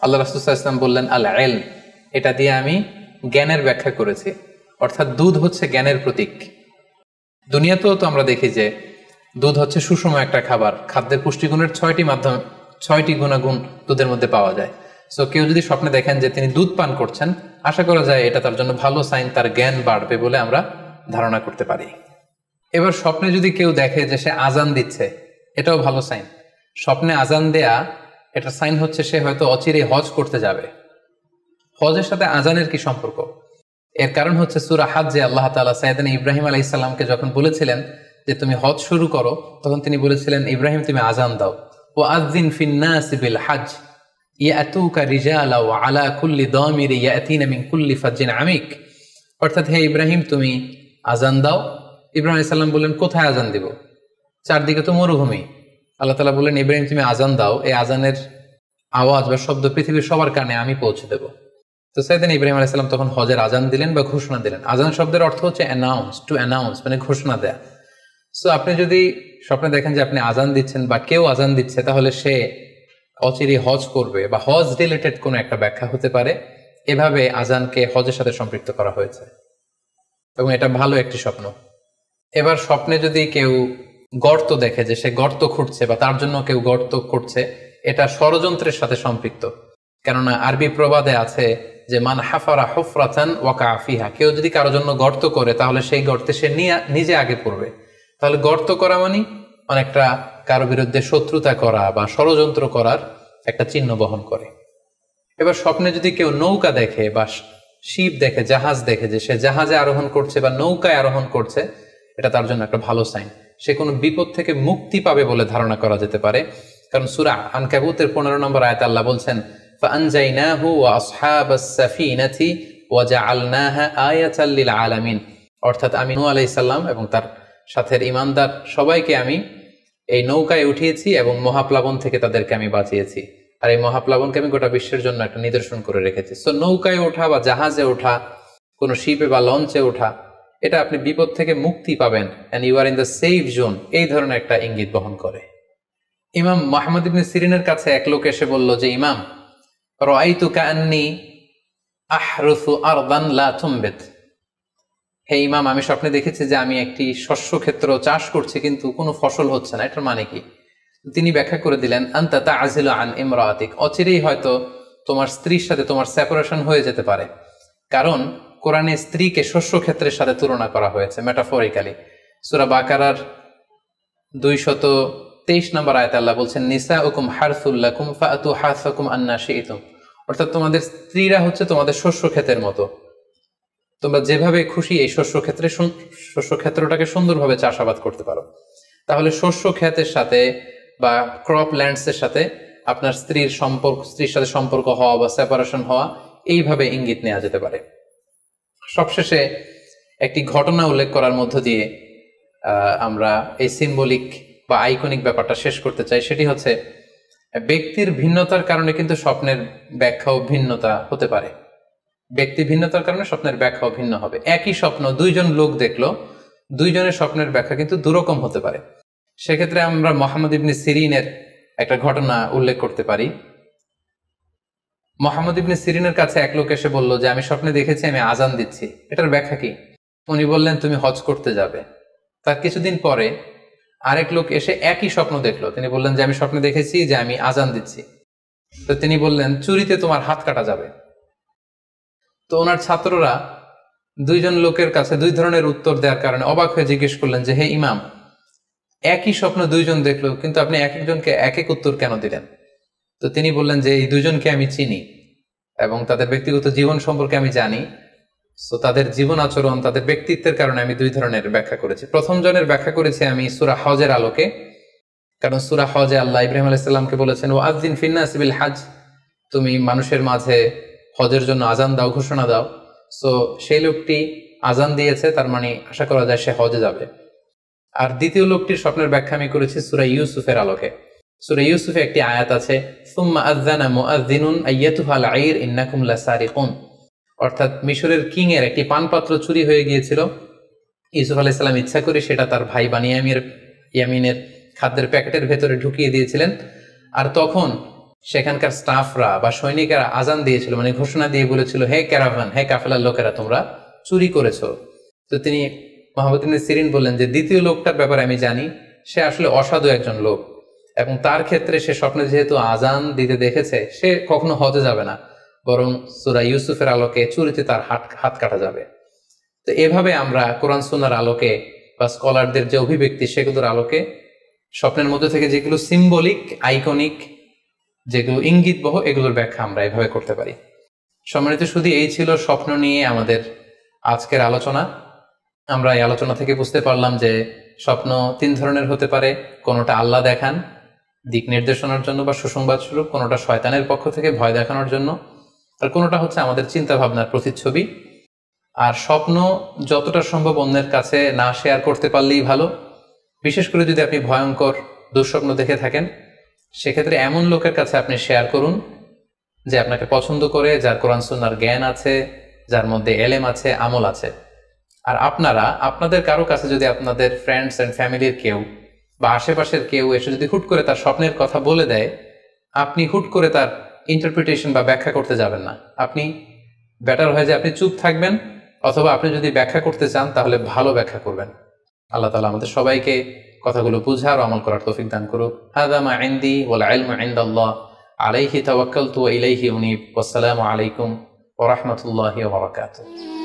আল্লাহ রাসূল সাল্লাল্লাহু আলাইহি ওয়াসাল্লাম বললেন, আল ইলম, এটা দিয়ে আমি জ্ঞানের ব্যাখ্যা করেছি। অর্থাৎ দুধ হচ্ছে জ্ঞানের প্রতীক। দুনিয়াতেও তো আমরা দেখি যে দুধ হচ্ছে সুষম একটা খাবার, খাদ্যের পুষ্টিগুণের 6টি গুণাগুণ দুধের মধ্যে পাওয়া যায়। সো কেউ যদি স্বপ্নে দেখেন যে তিনি দুধ পান করছেন, আশা করা যায় এটা তার জন্য ভালো সাইন, তার জ্ঞান বাড়বে বলে আমরা ধারণা করতে পারি। এবার স্বপ্নে যদি কেউ দেখে যে সে আজান দিচ্ছে, এটাও ভালো সাইন। স্বপ্নে আজান দেয়া এটা সাইন হচ্ছে সে হয়তো অচিরে হজ করতে যাবে। হজের সাথে আজানের কি সম্পর্ক? এর কারণ হচ্ছে সূরা হজ্জে আল্লাহ তাআলা সাইয়েদনা ইব্রাহিম আলাইহিস সালামকে যখন বলেছিলেন যে তুমি হজ শুরু করো, তখন তিনি বলেছিলেন, ইব্রাহিম তুমি আজান দাও, ওয়া আযযিন ফিন নাসি বিল হজ ইয়াতুকা রিজালা ওয়া আলা কুল্লি দামির ইয়াতিনা মিন কুল্লি ফাজ্জিন আমিক। অর্থাৎ হে ইব্রাহিম তুমি আজান দাও। ইব্রাহিম আলাইহিস সালাম বললেন, কোথায় আজান দিব? চারদিকে তো মরুভূমি। আল্লাহ তাআলা বললেন, ইব্রাহিম তুমি আজান দাও, এই আজানের আওয়াজ বা শব্দ পৃথিবীর সবার কানে আমি পৌঁছে দেব। তো সাইয়েদনা ইব্রাহিম আলাইহিস সালাম তখন হজের আজান দিলেন বা ঘোষণা দিলেন। আজান শব্দের অর্থ হচ্ছে অ্যানাউন্স, টু অ্যানাউন্স, মানে ঘোষণা দেয়া। সো আপনি যদি স্বপ্নে দেখেন যে আপনি আজান দিচ্ছেন বা কেউ আজান দিচ্ছে, তাহলে সে অচিরে হজ করবে বা হজ রিলেটেড কোনো একটা ব্যাখ্যা হতে পারে। এভাবে আজানকে হজের সাথে সম্পৃক্ত করা হয়েছে এবং এটা ভালো একটি স্বপ্ন। এবার স্বপ্নে যদি কেউ গর্ত দেখে যে সে গর্ত খুঁড়ছে বা তার জন্য কেউ গর্ত করছে, এটা ষড়যন্ত্রের সাথে সম্পৃক্ত। কেননা আরবি প্রবাদে আছে যে মান হাফারা হুফরাতান ওয়াকা ফিহা, কেউ যদি কারোর জন্য গর্ত করে তাহলে সেই গর্তে সে নিজে আগে পড়বে। তাহলে গর্ত করা মানে অনেকটা কারো বিরুদ্ধে শত্রুতা করা বা ষড়যন্ত্র করার একটা চিহ্ন বহন করে। এবার স্বপ্নে যদি কেউ নৌকা দেখে বা শিপ দেখে, জাহাজ দেখে যে সে জাহাজে আরোহণ করছে বা নৌকায় আরোহণ করছে, এটা তার জন্য একটা ভালো সাইন। সে কোনো বিপদ থেকে মুক্তি পাবে বলে ধারণা করা যেতে পারে। কারণ সূরা আনকাবুতের 15 নম্বর আয়াতে আল্লাহ বলছেন, ফাআনজাইনাহু ওয়া আসহাবাস সাফিনাতি ওয়া জাআলনাহা আয়াতাল লিল আলামিন। অর্থাৎ আমি নূহ আলাইহিস সালাম এবং তার সাথের ঈমানদার সবাইকে আমি এই নৌকায় উঠিয়েছি এবং মহাপ্লাবন থেকে তাদেরকে আমি বাঁচিয়েছি। আর এই মহাপ্লাবনকে আমি গোটা বিশ্বের জন্য একটা নিদর্শন করে রেখেছি। সো নৌকায় ওঠা বা জাহাজে ওঠা, কোনো শিপে বা লঞ্চে ওঠা, এটা আপনি বিপদ থেকে মুক্তি পাবেন, and you are in the safe zone, এই ধরনের একটা ইঙ্গিত বহন করে। ইমাম মুহাম্মদ ইবনে সিরিনের কাছে এক লোক এসে বলল যে, ইমাম, রাআইতু কাআন্নী আহরুসু আরদান লা তুমবিত, হে ইমাম, আমি স্বপ্নে দেখেছি যে আমি একটি শস্য ক্ষেত্র চাষ করছি কিন্তু কোনো ফসল হচ্ছে না, এটার মানে কি? তিনি ব্যাখ্যা করে দিলেন, আনতা তা'জিলু আন ইমরাতিক, অচিরেই হয়তো তোমার স্ত্রীর সাথে তোমার সেপারেশন হয়ে যেতে পারে। কারণ কোরআনে স্ত্রীকে শস্য ক্ষেত্রের সাথে তুলনা করা হয়েছে মেটাফরিক্যালি। সূরা বাকারার 223 নম্বর আয়াতে আল্লাহ বলছেন, নিসাউকুম হারসুল লাকুম ফাআতু হারসাকুম আন্না শি'তুম। অর্থাৎ তোমাদের স্ত্রীরা হচ্ছে তোমাদের শস্য ক্ষেতের মতো, তোমরা যেভাবে খুশি এই শস্য ক্ষেত্রটাকে সুন্দরভাবে চাষাবাদ করতে পারো। তাহলে শস্য ক্ষেতের সাথে বা ক্রপ ল্যান্ডসের সাথে আপনার স্ত্রীর সাথে সম্পর্ক হওয়া বা সেপারেশন হওয়া, এইভাবে ইঙ্গিত নেওয়া যেতে পারে। সবশেষে একটি ঘটনা উল্লেখ করার মধ্য দিয়ে আমরা এই সিম্বলিক বা আইকনিক ব্যাপারটা শেষ করতে চাই। সেটি হচ্ছে, ব্যক্তির ভিন্নতার কারণে কিন্তু স্বপ্নের ব্যাখ্যাও ভিন্নতা হতে পারে। ব্যক্তি ভিন্নতার কারণে স্বপ্নের ব্যাখ্যাও ভিন্ন হবে। একই স্বপ্ন দুইজন লোক দেখলো, দুইজনের স্বপ্নের ব্যাখ্যা কিন্তু দুরকম হতে পারে। সেক্ষেত্রে আমরা মুহাম্মদ ইবনে সিরিনের একটা ঘটনা উল্লেখ করতে পারি। মুহাম্মদ ইবনে সিরিনের কাছে এক লোক এসে বলল যে, আমি স্বপ্নে দেখেছি আমি আজান দিচ্ছি, এটার ব্যাখ্যা কি? উনি বললেন, তুমি হজ করতে যাবে। তার কিছুদিন পরে আরেক লোক এসে একই স্বপ্ন দেখলো। তিনি বললেন যে, আমি স্বপ্নে দেখেছি যে আমি আজান দিচ্ছি। তো তিনি বললেন, চুরিতে তোমার হাত কাটা যাবে। তো ওনার ছাত্ররা দুইজন লোকের কাছে দুই ধরনের উত্তর দেওয়ার কারণে অবাক হয়ে জিজ্ঞেস করলেন যে, হে ইমাম, একই স্বপ্ন দুইজন দেখলো কিন্তু আপনি এক একজনকে এক এক উত্তর কেন দিলেন? তো তিনি বললেন যে, এই দুইজনকে আমি চিনি, এবং তাদের ব্যক্তিগত জীবন সম্পর্কে আমি জানি। সো তাদের জীবন আচরণ, তাদের ব্যক্তিত্বের কারণে আমি দুই ধরনের ব্যাখ্যা করেছি। প্রথম জনের ব্যাখ্যা করেছি আমি সূরা হজের আলোকে, কারণ সূরা হজে আল্লাহ ইব্রাহিম আলাইহিস সালামকে বলেছেন ওয়াজ্জিন ফিন্নাসি বিল হজ, তুমি মানুষের মাঝে হজের জন্য আজান দাও, ঘোষণা দাও। সো সেই লোকটি আজান দিয়েছে, তার মানে আশা করা যায় সে হজে যাবে। আর দ্বিতীয় লোকটির স্বপ্নের ব্যাখ্যা আমি করেছি সূরা ইউসুফের আলোকে। সূরা ইউসুফে একটি আয়াত আছে সুম্মা আযানা মুআযযিনুন আইয়াতুহাল আইর ইন্নাকুম লাসারিকুন, অর্থাৎ মিশরের কিং এর একটি পানপাত্র চুরি হয়ে গিয়েছিল। ইউসুফ আলাইহিস সালাম ইচ্ছা করে সেটা তার ভাই ইয়ামিনের খাদ্যের প্যাকেটের ভেতরে ঢুকিয়ে দিয়েছিলেন। আর তখন সেখানকার স্টাফরা বা সৈনিকেরা আজান দিয়েছিল, মানে ঘোষণা দিয়ে বলেছিল হে ক্যারাভান, হে কাফেলার লোকেরা, তোমরা চুরি করেছো। তো তিনি মুহাম্মদ ইবনে সিরিন বললেন যে দ্বিতীয় লোকটার ব্যাপারে আমি জানি, সে আসলে অসাধু একজন লোক, এবং তার ক্ষেত্রে সে স্বপ্নে যেহেতু আজান দিতে দেখেছে, সে কখনো হজে যাবে না, বরং সূরা ইউসুফের আলোকে চুরিতে তার হাত কাটা যাবে। তো এভাবে আমরা কোরআন সুন্নাহর আলোকে বা স্কলারদের যে অভিব্যক্তি সেগুলোর আলোকে স্বপ্নের মধ্যে থেকে যেগুলো সিম্বলিক, আইকনিক, যেগুলো ইঙ্গিতবহ, এগুলোর ব্যাখ্যা আমরা এভাবে করতে পারি। সম্মানিত শুধু এই ছিল স্বপ্ন নিয়ে আমাদের আজকের আলোচনা। আমরা এই আলোচনা থেকে বুঝতে পারলাম যে স্বপ্ন তিন ধরনের হতে পারে। কোনোটা আল্লাহ দেখান দিক নির্দেশনার জন্য বা সুসংবাদ স্বরূপ, কোনোটা শয়তানের পক্ষ থেকে ভয় দেখানোর জন্য, আর কোনোটা হচ্ছে আমাদের চিন্তা ভাবনার প্রতিচ্ছবি। আর স্বপ্ন যতটা সম্ভব অন্যের কাছে না শেয়ার করতে পারলেই ভালো। বিশেষ করে যদি আপনি ভয়ঙ্কর দুঃস্বপ্ন দেখে থাকেন, সেক্ষেত্রে এমন লোকের কাছে আপনি শেয়ার করুন যে আপনাকে পছন্দ করে, যার কোরআন সুন্নাহর জ্ঞান আছে, যার মধ্যে এলেম আছে, আমল আছে। আর আপনাদের কারো কাছে যদি আপনাদের ফ্রেন্ডস অ্যান্ড ফ্যামিলির কেউ বা আশেপাশের কেউ এসে যদি হুট করে তার স্বপ্নের কথা বলে দেয়, আপনি হুট করে তার ইন্টারপ্রিটেশন বা ব্যাখ্যা করতে যাবেন না। আপনি বেটার হয় যে আপনি চুপ থাকবেন, অথবা আপনি যদি ব্যাখ্যা করতে চান তাহলে ভালো ব্যাখ্যা করবেন। আল্লাহ তাআলা আমাদের সবাইকে কথাগুলো বুঝার ও আমল করার তৌফিক দান করুক। হাযা মা ইনদি ওয়াল ইলমু ইনদাল্লাহ আলাইহি তাওয়াক্কালতু ওয়া ইলাইহি উনীব। ওয়াসসালামু আলাইকুম ওয়া রাহমাতুল্লাহি ওয়া বারাকাতুহু।